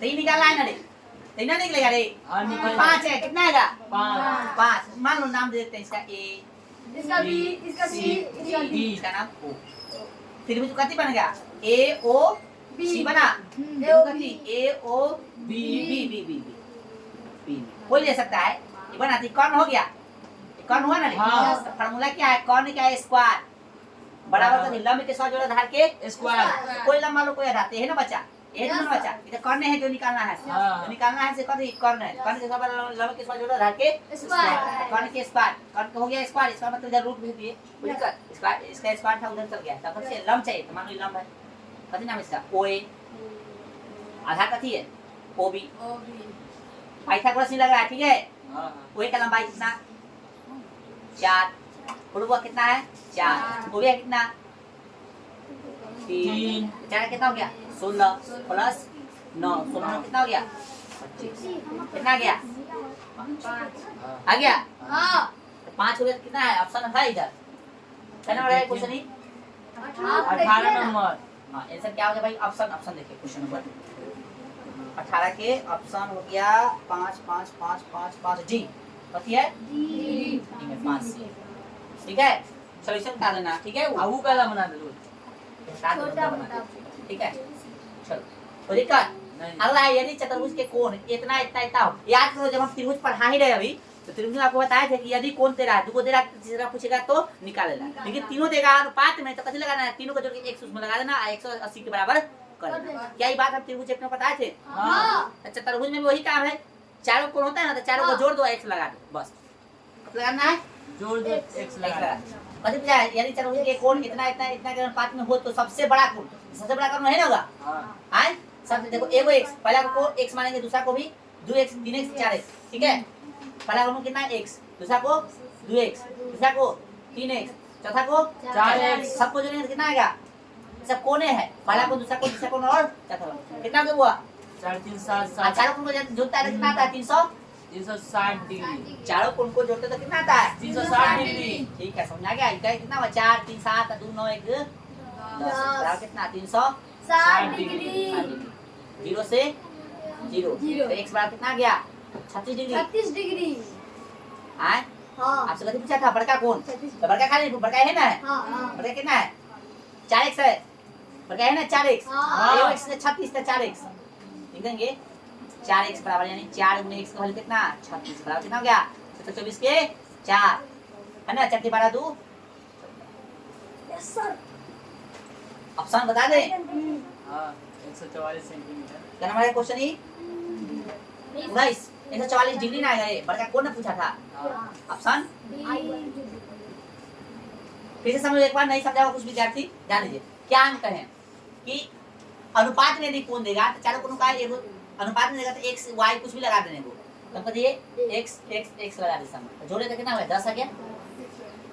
तो ये निकालना है ना रे तो ये ना निकलेगा रे हाँ निकल 5 है कितना आएगा 5 5 मान लो नाम दे देते हैं इसका ए इसका बी इसका सी इसका डी इसका नाम ओ त्रिभुज कति बन गया ए ओ सी बना AO, कति A O B B B B B कोई ले सकता है ये बनाती कौन हो गया ये कौन हुआ ना रे हाँ। फार्मूला क्या है कौन क्या है स्क्वायर बराबर कर लंब के साथ जोड़ा धार के स्क्वायर। कोई लंबा लो कोई हटाते है ना बच्चा ये ना बच्चा इधर कौन है जो निकालना है हाँ। जो निकालना है से कौन कौन है कौन के साथ लंब के साथ जोड़ा धार के स्क्वायर। कौन के स्क्वायर कौन हो गया स्क्वायर इसका मतलब इधर रूट भेज दिए बुझकर स्क्वायर इसका स्क्वायर था उधर चल गया तब से लंब चाहिए तो मान लो लंब है कथी नाम इसका ओए आधार कथी है ओबी पाइथागोरस नहीं लग रहा है ठीक है हाँ ओए का लंबाई कितना 4 पूर्व कितना है 4 ओबी कितना 3 4 कितना हो गया 16 प्लस 9 16 कितना हो गया 25 कितना गया आ गया हाँ 5 हो गया तो कितना है ऑप्शन है इधर कहना पड़ा है क्वेश्चन ही 18 नंबर। हाँ आंसर क्या हो गया भाई ऑप्शन ऑप्शन देखिए क्वेश्चन नंबर 18 के ऑप्शन हो गया 5 5 5 5 5 डी कथी है डी में 5 सी ठीक है सॉल्यूशन बता देना ठीक है आऊ पहला बना दे रोज। बता दो, छोटा बता दो। मोटा ठीक है चलो तो दिक्कत नहीं अगला है यदि चतुर्भुज के कोण इतना इतना इतना हो याद करो जब हम त्रिभुज पढ़ा ही रहे अभी तो त्रिभुज में आपको बताया था कि यदि कोण तेरा है दो दे रहा है तीसरा पूछेगा तो निकालेगा लेकिन तीनों देगा अनुपात में तो कैसे लगाना है तीनों को जोड़ के 100 उसमें लगा देना 180 के बराबर कर देना क्या ये बात हम त्रिभुज एक में बताए थे हाँ तो चतुर्भुज में भी वही काम है चारों कोण होता है ना तो चारों को जोड़ दो x लगा दो बस कब लगाना है जोड़ दे x x लगा लगा। कथी पूछा है यदि चतुर्भुज के कोण इतना इतना इतना के अनुपात में हो तो सबसे बड़ा कोण सबसे बड़ा कोण है ना होगा हाँ आए सब देखो एगो x पहला को x मानेंगे दूसरा को भी 2x 3x 4x ठीक है पहला को कितना है x दूसरा को 2x दूसरा को 3x चौथा को 4x सबको जोड़ेंगे तो कितना आएगा सब कोने है पहला को दूसरा को और चौथा को कितना हो हुआ 4 3 7 7 चारों कोण को जोड़ता है तो कितना आता है 360 डिग्री। चारों कोण को जोड़ते तो कितना आता है 360 डिग्री। ठीक है समझ आ गया इनका कितना हुआ 4 3 7 2 9 1 10 कितना 360 60 डिग्री 0 से 0 जीरो। तो x बराबर कितना आ गया 36 डिग्री 36 डिग्री आए हाँ आपसे कथी पूछा था बड़का कोण 36 तो बड़का खाली बड़का है ना हाँ हाँ बड़का कितना है 4x है बड़का है ना 4x हाँ। ये x से 36 था 4x लिखेंगे 4x बराबर यानी 4 गुने x का वैल्यू कितना 36 बराबर कितना हो गया 24 के 4 है ना 4 12 2 यस सर ऑप्शन बता दे हाँ 144 सेंटीमीटर क्या नंबर है क्वेश्चन ही 19 144 डिग्री ना आएगा ये बड़का कौन ने पूछा था ऑप्शन फिर से समझो एक बार नहीं समझा कुछ विद्यार्थी ध्यान दीजिए क्या हम कहें कि अनुपात में यदि कोण देगा तो चारों कोणों का एक अनुपात में देगा तो x y कुछ भी लगा देने को तो हमको ये x x x लगा दे सामने जोड़े तो कितना हुआ 10 आ गया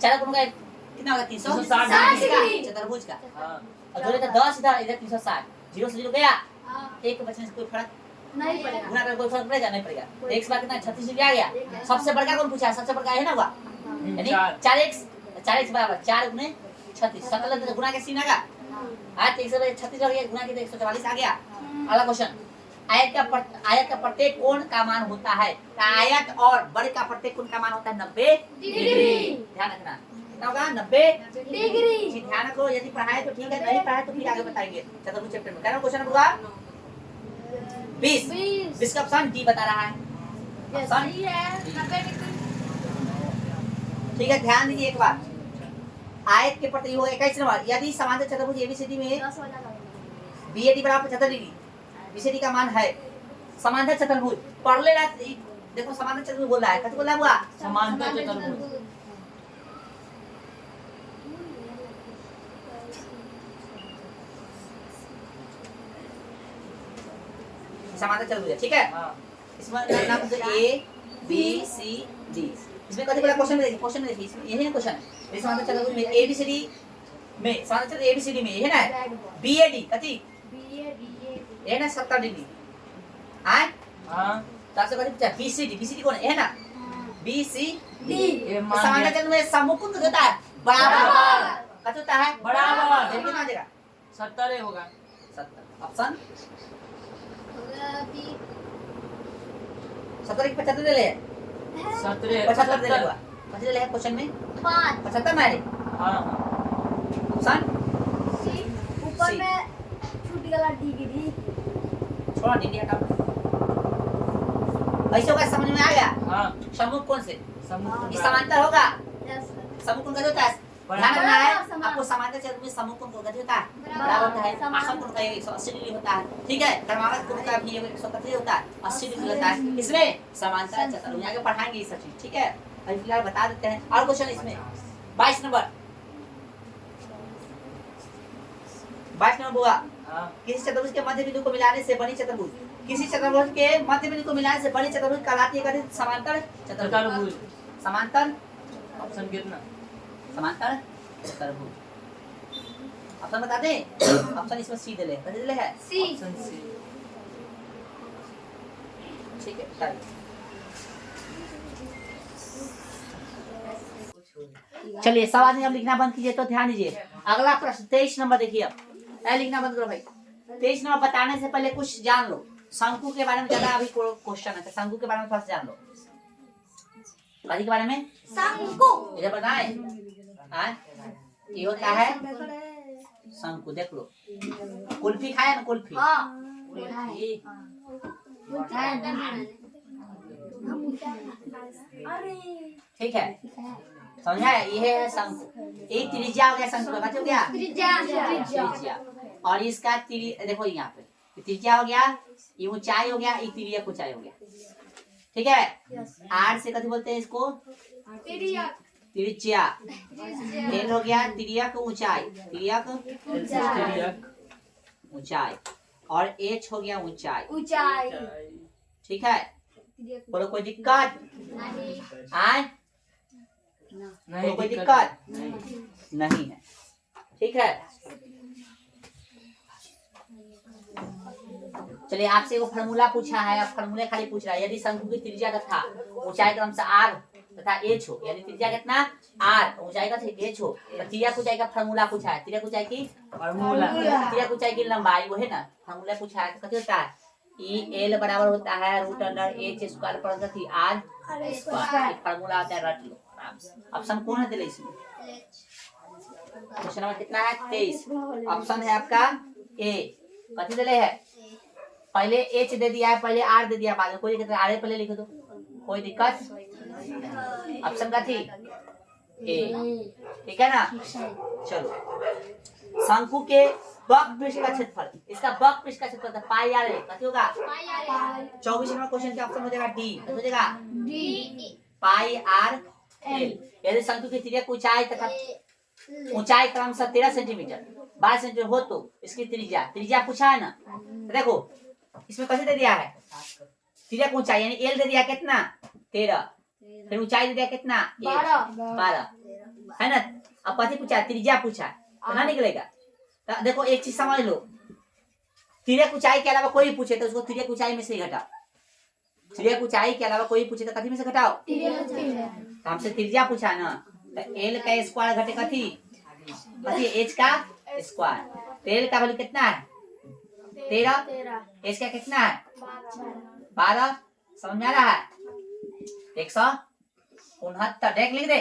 चारों कोणों का कितना होगा 360 डिग्री चतुर्भुज का हाँ और जोड़े तो 10 इधर 360 0 से 0 गया एक बचने से कोई फर्क नहीं पड़ेगा गुना कर कोई फर्क पड़ेगा नहीं पड़ेगा तो x बार कितना 36 डिग्री आ गया सबसे बड़का कौन पूछा है सबसे बड़का है ना हुआ यानी 4x बराबर 4 गुने 36 सकल तो गुना के सीन आएगा आज 136 हो गया गुना के 144 आ गया अगला क्वेश्चन आयत का प्रत्येक कोण का मान होता है तो आयत और वर्ग का प्रत्येक कोण का मान होता है 90 डिग्री ध्यान रखना कितना होगा 90 डिग्री जी ध्यान रखो यदि पढ़ाए तो ठीक है नहीं पढ़ाए तो फिर आगे बताएंगे चतुर्भुज चैप्टर में क्या क्वेश्चन होगा 20 20 का ऑप्शन डी बता रहा है ऑप्शन सही है 90 डिग्री ठीक है ध्यान दीजिए एक बार आयत के प्रति होगा 21 नंबर यदि समांतर चतुर्भुज एबीसीडी में 10 वाला बीएडी बराबर 75 डिग्री बीसीडी का मान है समांतर चतुर्भुज पढ़ लेना देखो समांतर चतुर्भुज बोल रहा है कैसे बोल रहा है बुआ समांतर चतुर्भुज समांतर चतुर्भुज ठीक है हाँ इसमें नाम तो ए बी सी डी इसमें कथी बोला क्वेश्चन में देखिए इसमें यही है क्वेश्चन है समांतर चतुर्भुज में एबीसीडी में समांतर चतुर्भुज एबीसीडी में ये है ना बीएडी कथी ये ना 70 डिग्री आए हाँ तब से कथी पूछा बीसीडी बीसीडी कौन है ये ना बीसीडी ये मान समांतर गया चतुर्भुज में समकोण कितना होता है बराबर कथी होता है बराबर। ये कितना देगा 70 होगा 70 ऑप्शन 70 की 75 ले ले 17 75 ले लेगा कथी ले ले क्वेश्चन में 75 मारे हाँ ऑप्शन ऊपर में छूट गया डिग्री छोड़ा डिग्री हटा ऐसे होगा समझ में आ गया हाँ समूह कौन से समुद्र ये समांतर होगा यस समूह कौन का होता है ध्यान रखना है आपको समांतर चतुर्भुज में समूह कौन का होता है बराबर होता है आसन कौन का 180 डिग्री होता है ठीक है क्रमागत कौन का भी 130 होता है 80 डिग्री होता है इसमें समांतर चतुर्भुज आगे पढ़ाएंगे ये सब चीज ठीक है अभी फिलहाल बता देते हैं और क्वेश्चन इसमें 22 नंबर 22 नंबर हुआ हाँ किसी चतुर्भुज के मध्य बिंदु को मिलाने से बनी चतुर्भुज किसी चतुर्भुज के मध्य बिंदु को मिलाने से बनी चतुर्भुज कहलाती है कथी समांतर चतुर्भुज चतुर्भुज समांतर ऑप्शन कितना समांतर चतुर्भुज ऑप्शन बता दे ऑप्शन इसमें सी दे ले कथी दे ले है सी ऑप्शन सी ठीक है चल चलिए सवाल में अब लिखना बंद कीजिए तो ध्यान दीजिए अगला प्रश्न 23 नंबर देखिए अब लिखना बंद करो भाई 23 नंबर बताने से पहले कुछ जान लो शंकु के बारे में ज्यादा अभी क्वेश्चन है शंकु के बारे में फर्स्ट जान लो कथी के बारे में शंकु इधर बताए हाँ ये होता है शंकु देख लो कुल्फी खाया ना कुल्फी हां कुल्फी अरे ठीक है समझा ये है शंकु एक त्रिज्या हो गया शंकु का हो गया त्रिज्या और इसका देखो यहाँ पे त्रिज्या हो गया ये ऊंचाई हो गया ये तिर्यक ऊंचाई हो गया ठीक है आर से कथी बोलते हैं इसको त्रिज्या एल हो गया तिर्यक ऊंचाई तिर्यक ऊंचाई और एच हो गया ऊंचाई ठीक है बोलो कोई दिक्कत आए नहीं कोई दिक्कत नहीं है ठीक है चलिए आपसे वो फार्मूला पूछा है अब फार्मूले खाली पूछ रहा है यदि शंकु की त्रिज्या तथा ऊंचाई क्रम से आर तथा एच हो यानी त्रिज्या कितना आर ऊंचाई का एच हो तो त्रिज्या ऊंचाई का फार्मूला पूछा है त्रिज्या ऊंचाई की फार्मूला त्रिज्या ऊंचाई की लंबाई वो है ना फार्मूला पूछा है तो कैसे होता है ई एल बराबर होता है रूट अंडर एच स्क्वायर पर कथी आर स्क्वायर फार्मूला आता है रट लो आराम से ऑप्शन कौन है दिले इसमें क्वेश्चन नंबर कितना है 23 ऑप्शन है आपका ए कथी दिले है पहले एच दे दिया है, पहले आर दे दिया, बाद में कोई दिक्कत आर पहले लिख दो, कोई दिक्कत। ऑप्शन का थी ए, ठीक है ना। चलो शंकु के बक पृष्ठ का क्षेत्रफल, इसका बक पृष्ठ का क्षेत्रफल पाई आर एल कथी होगा 24 नंबर क्वेश्चन का ऑप्शन हो जाएगा डी, हो जाएगा पाई आर एल। यदि शंकु की त्रिज्या की ऊंचाई तथा ऊंचाई क्रमशः 13 सेंटीमीटर 12 सेंटीमीटर हो तो इसकी त्रिज्या पूछा है ना। तो देखो इसमें कैसे दे दिया है, त्रिज्या की ऊंचाई यानी एल दे दिया कितना 13, फिर ऊंचाई दे दिया कितना 12 है ना। अब कथी पूछा है, त्रिज्या पूछा है तो ना निकलेगा। तो देखो एक चीज समझ लो, त्रिज्या की ऊंचाई के अलावा कोई पूछे तो उसको त्रिज्या की ऊंचाई में से घटाओ, त्रिज्या की ऊंचाई के अलावा कोई पूछे तो कथी में से घटाओ, तो हमसे त्रिज्या पूछा ना, तो एल का स्क्वायर घटे कथी एच का स्क्वायर। तो एल का वैल्यू कितना है 13, एच का कितना है 12, समझ में आ रहा है 169 डायरेक्ट लिख दे।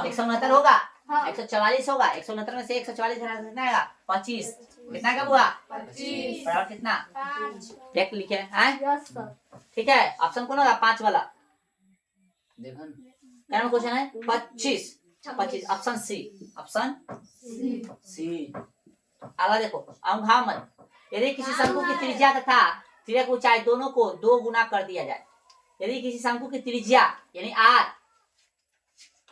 169 होगा 144 होगा, 169 में से 144 कितना आएगा 25, कितना का हुआ 25 बराबर कितना 5 डायरेक्ट लिखे हैं। ठीक है ऑप्शन कौन होगा 5 वाला, देखो क्या क्वेश्चन है 25 ऑप्शन सी, ऑप्शन सी। अगला देखो अंगहा मत, यदि किसी शंकु की त्रिज्या तथा त्रिज्या की ऊंचाई दोनों को 2 गुना कर दिया जाए, यदि किसी शंकु की त्रिज्या यानी आर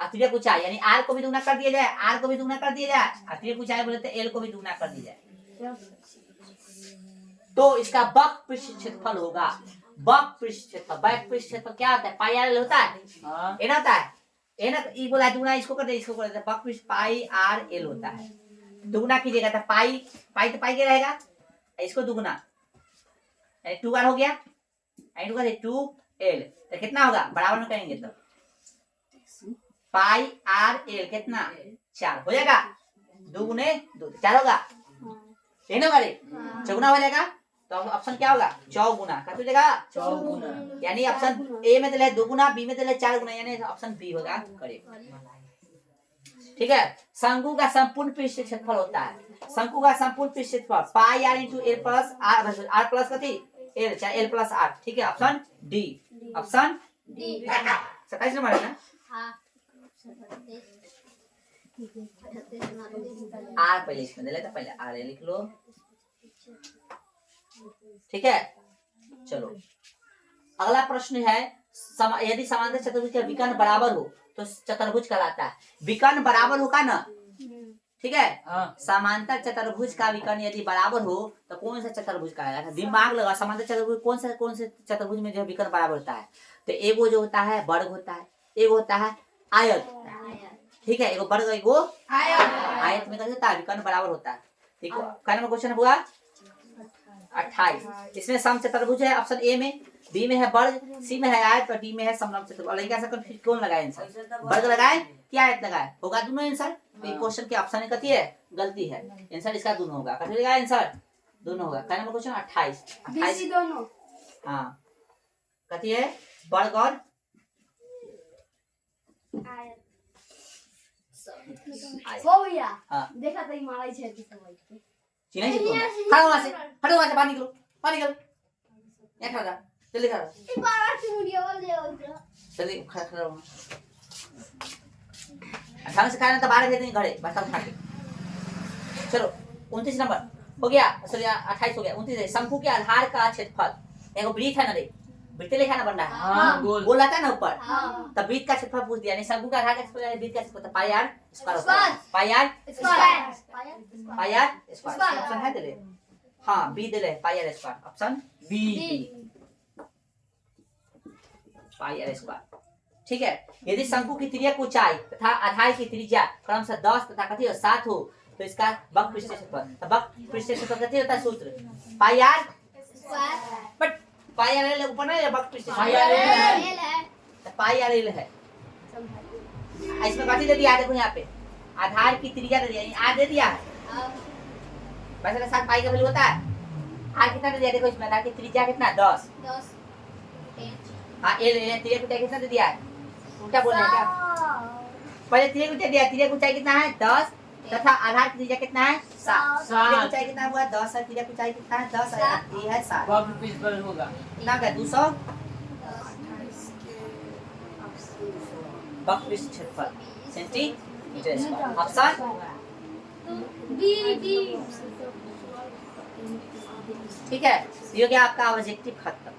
और त्रिज्या की ऊंचाई यानी आर को भी दुगना कर दिया जाए, आर को भी दुगना कर दिया जाए और त्रिज्या की ऊंचाई बोले तो एल को भी दुगना कर दिया जाए, तो इसका बक पृष्ठ क्षेत्रफल होगा। बक पृष्ठ क्षेत्रफल, बक पृष्ठ क्षेत्रफल क्या होता है पाई आर एल होता है, ए ना होता है, ए ना ई बोला दुगना, इसको कर दे इसको कर दे, बक पृष्ठ पाई आर एल होता है। दुगना कीजिएगा तो पाई तो पाई क्या रहेगा, इसको दुगना यानी 2 आर हो गया, 2 एल तो कितना होगा बराबर में करेंगे तो पाई आर एल कितना 4 हो जाएगा, 2 गुने 2 4 होगा, ये ना हमारे चौगुना हो जाएगा। तो ऑप्शन क्या होगा चौगुना, क्या हो जाएगा चौगुना, यानी ऑप्शन ए में दिया 2 गुना, बी में दिया 4 गुना, यानी ऑप्शन बी होगा करेक्ट। ठीक है शंकु का संपूर्ण पृष्ठ क्षेत्रफल होता है, शंकु का संपूर्ण पृष्ठ क्षेत्रफल pi R into L plus R plus कथी एल चाहे एल प्लस आर। ठीक है option D, option D 27 number है ना। आर पहले इसमें ले, पहले आर लिख लो, ठीक है। चलो अगला प्रश्न है, यदि समांतर चतुर्भुज का विकर्ण बराबर हो तो चतुर्भुज कहलाता है। विकर्ण बराबर होगा ना, ठीक है समांतर चतुर्भुज का विकर्ण यदि बराबर हो तो कौन सा चतुर्भुज कहलाता है, दिमाग लगा। समांतर चतुर्भुज कौन से चतुर्भुज में जो विकर्ण बराबर होता है, तो एगो जो होता है वर्ग होता है, एगो होता है आयत, ठीक है एगो वर्ग एगो आयत में होता है विकर्ण बराबर होता है। देखो क्या नंबर क्वेश्चन हुआ 28, इसमें सम चतुर्भुज है ऑप्शन ए में, बी में है वर्ग, सी में है आयत और डी में है समलंब चतुर्भुज। लड़का सा कंफ्यूज कौन लगाए आंसर, वर्ग लगाए क्या आयत लगाए, होगा दोनों आंसर। तो क्वेश्चन के ऑप्शन कथी है गलती है, आंसर इसका दोनों होगा, कथी लगाए आंसर दोनों होगा। क्या नंबर क्वेश्चन 28 दोनों हां कथी है वर्ग और हो भैया हाँ देखा तो मारा छे की समय चिन्ह से खड़ा वहां से बाहर निकलो, बाहर निकल, ये खड़ा जल्दी खड़ा, ई बार की वीडियो ले जल्दी खड़ा हो। 18 से खाना तो बाहर भेज देंगे घरे बस उठा के। चलो 29 नंबर हो गया, सॉरी 28 हो गया, 29 है। शंकु के आधार का क्षेत्रफल, एगो वृत्त है ना रे, वृत्त लिखा ना बन रहा है हाँ, गोल आता है ना ऊपर, हां तब वृत्त का क्षेत्रफल पूछ दिया, नहीं शंकु का आधार का क्षेत्रफल यानी वृत्त का क्षेत्रफल पाई आर स्क्वायर होता है, पाई आर स्क्वायर ऑप्शन है दे, हां बी दे ले pi R square, option B pi R square. ठीक है यदि शंकु की त्रिज्या की ऊंचाई तथा आधार की त्रिज्या क्रमशः 10 तथा कथी 7 हो तो इसका वक्र पृष्ठ क्षेत्रफल, तो वक्र पृष्ठ क्षेत्रफल कथी होता है सूत्र pi R square, but pi R L ऊपर ना या वक्र पृष्ठ पाई आर एल है, तो पाई आर एल है। इसमें कथी दे दिया देखो यहाँ पे आधार की त्रिज्या दे दिया, आर दे दिया है वैसे 7 पाई का वैल्यू होता है, आर कितना दे दिया देखो इसमें, आधार की त्रिज्या कितना 10 हाँ एल त्रिज्या की ऊंचाई कितना दे दिया है, उल्टा बोल रहे हैं क्या, पहले त्रिज्या की ऊंचाई दिया, त्रिज्या की ऊंचाई कितना है 10 तथा आधार की त्रिज्या कितना है 7। सात। त्रिज्या की ऊंचाई कितना हुआ 10 है, त्रिज्या की ऊंचाई कितना है 10 है, ये है 7। वक्र पृष्ठ पर होगा। कितना का 200 वक्र पृष्ठ क्षेत्रफल centimetre square. Option B B. ठीक है, ये हो गया आपका ऑब्जेक्टिव खत्म।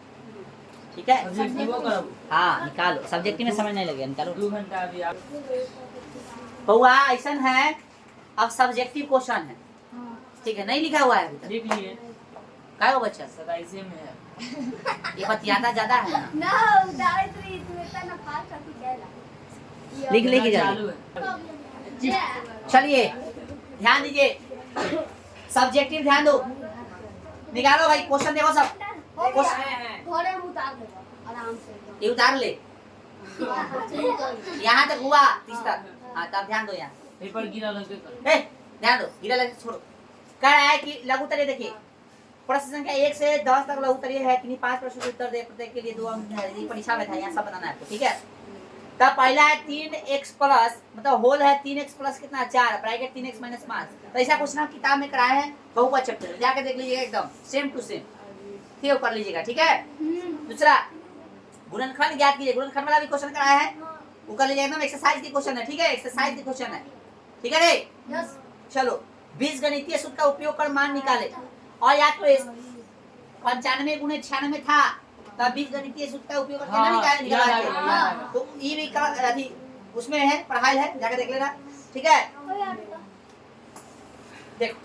ठीक है, ऑब्जेक्टिव वो करो। हाँ निकालो, सब्जेक्टिव में समय नहीं लगेगा, निकालो। 2 घंटा अभी आप हुआ ऐसा है, अब सब्जेक्टिव क्वेश्चन है, ठीक है, नहीं लिखा हुआ है अभी तक। लिख लिए। क्या हो बच्चा, 27 में है। ये बतियाता ज्यादा है ना, ना उदाहरण तो इतना ना फास्ट करती कहला। लिख लिख चालू जाइए। है। चलिए ध्यान दीजिए, सब्जेक्टिव ध्यान दो, निकालो भाई क्वेश्चन देखो सब। हो क्वेश्चन गया। घोड़े में उतार देगा आराम से। ये उतार ले, यहाँ तक हुआ 30 तक। हाँ तब ध्यान दो यहाँ, पेपर गिरा लगे कर। ए, ध्यान दो, गिरा लगे छोड़ो। कह रहा है कि लघु उत्तरीय देखिए, प्रश्न संख्या 1 से 10 तक लघु उत्तरीय है कि नहीं, 5 प्रश्न के उत्तर दे, प्रत्येक के लिए 2 अंक है। ये परीक्षा में था, यहाँ सब बनाना है आपको, ठीक है। तब पहला है 3x प्लस, मतलब होल है 3x प्लस कितना 4, ब्रैकेट 3x माइनस 5। तो ऐसा कुछ ना किताब में कराए हैं, बहुपद चैप्टर जाके देख लीजिएगा, एकदम सेम टू सेम ठीक कर लीजिएगा, ठीक है। दूसरा गुणनखंड ज्ञात कीजिए, गुणनखंड वाला भी क्वेश्चन कराया है, वो कर लीजिएगा, एकदम एक्सरसाइज की क्वेश्चन है, ठीक है, एक्सरसाइज की क्वेश्चन है, ठीक है रे। यस। चलो बीजगणितीय सूत्र का उपयोग कर मान निकाले, और याद करो 95 गुणे 96 था, तब बीजगणितीय सूत्र का उपयोग करके ना निकाला। तो ये भी अभी उसमें है, पढ़ाई है, जाकर देख लेना, ठीक है। देखो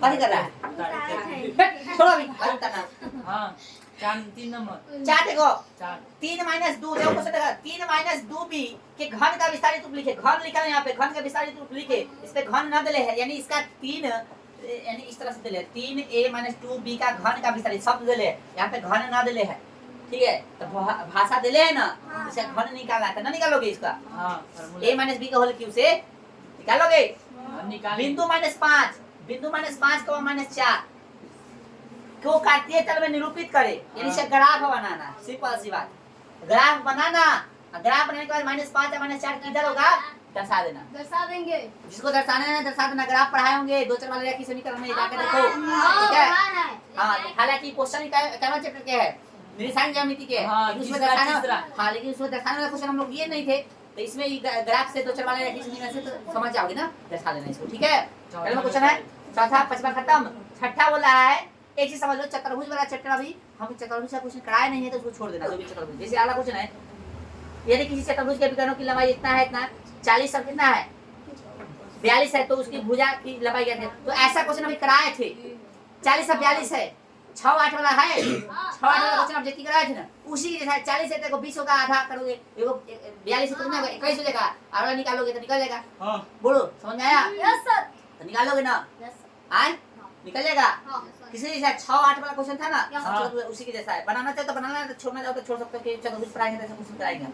कभी कर रहा है, छोड़ो अभी बात करना। हाँ 3 नंबर 4 देखो, 4 3 माइनस 2 देखो क्वेश्चन देखा, 3 माइनस 2b के घन का विस्तारित रूप लिखे, घन लिखा है यहाँ पे, घन का विस्तारित रूप लिखे, इस पे घन न दिले है, यानी इसका 3 यानी इस तरह से दिले 3a माइनस 2b का घन का विस्तारित शब्द दिले, यहाँ पे घन ना दिले है, ठीक है। तो भाषा दिले है ना, इसे घन निकालना है, तो ना निकालोगे इसका। हाँ a माइनस b का होल क्यू से निकालोगे। निकाल बिंदु माइनस 5, बिंदु माइनस 5 को माइनस 4 को कार्तीय तल में निरूपित करे, यानी इसे ग्राफ बनाना, सिंपल सी बात, ग्राफ बनाना। ग्राफ बनाने के बाद -5 या -4 किधर होगा दर्शा देना, दर्शा देंगे। जिसको दर्शाना है दर्शा देना। ग्राफ पढ़ाए होंगे, 2 4 वाले रेखा से निकलने जाके देखो, ठीक है। हाँ हालांकि क्वेश्चन कैवा चैप्टर के है, निरसान ज्यामिति के, हाँ, लेकिन उसमें तीसरा। दर्शाना, हाँ लेकिन उसमें दर्शाने वाला क्वेश्चन हम लोग ये नहीं थे, तो इसमें ग्राफ से 2 4 वाले रेखा से निकलने से तो समझ जाओगे ना, दर्शा देना इसको, ठीक है। पहला क्वेश्चन है, चौथा 5वां खत्म। छठा बोला है, एक चीज समझ लो, चतुर्भुज वाला चैप्टर अभी हम चतुर्भुज का क्वेश्चन कराए नहीं है, तो उसको छोड़ देना। जो भी चतुर्भुज जैसे अगला क्वेश्चन है, यदि किसी चतुर्भुज के विकर्णों की लंबाई इतना है, इतना 40 और कितना है 42 है, तो उसकी भुजा की लंबाई क्या है। तो ऐसा क्वेश्चन अभी कराए थे, 40 और 42 है, 6 8 वाला है, 6 8 वाला क्वेश्चन ऑब्जेक्टिव कराए थे ना, उसी जैसा 40 है, देखो 20 होगा, आधा करोगे, देखो 42 से कितना होगा 21 हो जाएगा, आधा निकालोगे तो निकल जाएगा। हाँ बोलो समझ में आया, यस सर। तो निकालोगे ना, यस सर। आए निकल जाएगा। हाँ किसी जैसा 6 8 वाला क्वेश्चन था ना, हाँ। सब उसी के जैसा है, बनाना चाहे तो बनाना है, तो छोड़ना चाहे तो छोड़ सकते हो, कि चतुर्भुज पढ़ाएंगे तो ऐसा क्वेश्चन कराएंगे।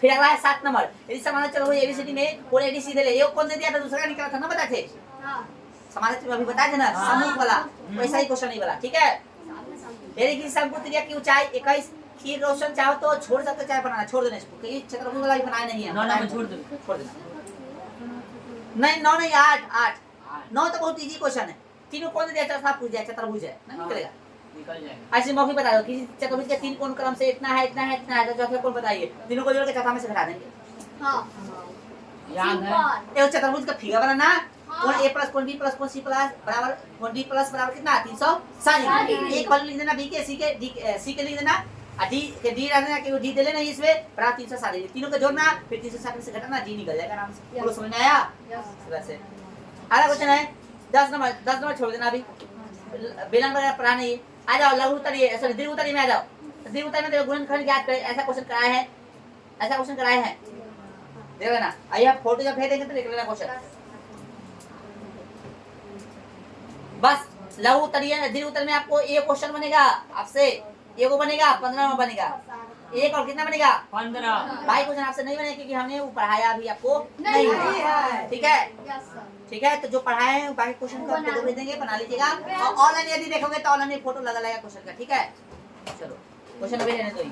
फिर अगला है 7 नंबर, यदि समानता चतुर्भुज एबीसीडी में कोण एडी सीधे ले, ये कौन से दिया था, दूसरा का निकाला था ना, बताए थे हाँ। समानता चतुर्भुज अभी बताए थे ना, हाँ। समूह वाला, वैसा ही क्वेश्चन नहीं वाला, ठीक है। यदि किसी शंकु त्रिज्या की ऊंचाई 21 की क्वेश्चन चाहो तो छोड़ सकते हो, चाहे बनाना छोड़ देना इसको, क्योंकि चतुर्भुज वाला भी बनाया नहीं है, 9 नंबर छोड़ दो। छोड़ देना। नहीं 9 नहीं 8 9 तो बहुत इजी क्वेश्चन है, तीनों कौन दिया चौथा पूछ दिया चतुर्भुज है ना, निकलेगा। निकल जाएगा। ऐसे मौके बता दो, किसी चतुर्भुज के 3 कोण क्रम से इतना है इतना है इतना है, तो चौथे कोण बताइए, तीनों को जोड़ के चौथा में से घटा देंगे। हाँ। याद है। सिंपल। ये चतुर्भुज का फिगर बनाना, हाँ। कोण a प्लस कोण b प्लस कोण c प्लस बराबर कोण d प्लस बराबर कितना 360 डिग्री। एक वैल्यू लिख देना b के c के d c के लिख देना, और d के d रख देना, कि वो d दे लेना इसमें बराबर 360 डिग्री, तीनों को जोड़ना, फिर 360 में से घटाना, d निकल जाएगा आराम से। पूरा समझ में आया। यस। वैसे अगला क्वेश्चन है 10 नंबर छोड़ देना, अभी बेलन वगैरह पढ़ा नहीं। आ जाओ लघु उत्तरीय, सॉरी दीर्घ उत्तरीय में आ जाओ। दीर्घ उत्तरीय में देखो गुणनखंड ज्ञात करें, ऐसा क्वेश्चन कराए हैं, ऐसा क्वेश्चन कराए हैं, देखो ना। आइए आप फोटो जब भेज देंगे तो देख लेना क्वेश्चन। बस लघु उत्तरीय दीर्घ उत्तरीय में आपको ये क्वेश्चन बनेगा, आपसे ये को बनेगा 15 में बनेगा, एक और कितना बनेगा 15। भाई क्वेश्चन आपसे नहीं बनेगा, क्योंकि हमने वो पढ़ाया अभी आपको नहीं है, ठीक है। Yes sir. ठीक है, तो जो पढ़ाए हैं बाकी क्वेश्चन का फोटो भेज देंगे, बना लीजिएगा। और ऑनलाइन यदि देखोगे तो ऑनलाइन फोटो लगा लगेगा क्वेश्चन का, ठीक है। चलो क्वेश्चन अभी रहने दो,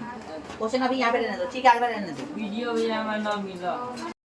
क्वेश्चन अभी यहाँ पे रहने दो, ठीक है, आगे रहने दो। वीडियो भी हमारा नाम मिला।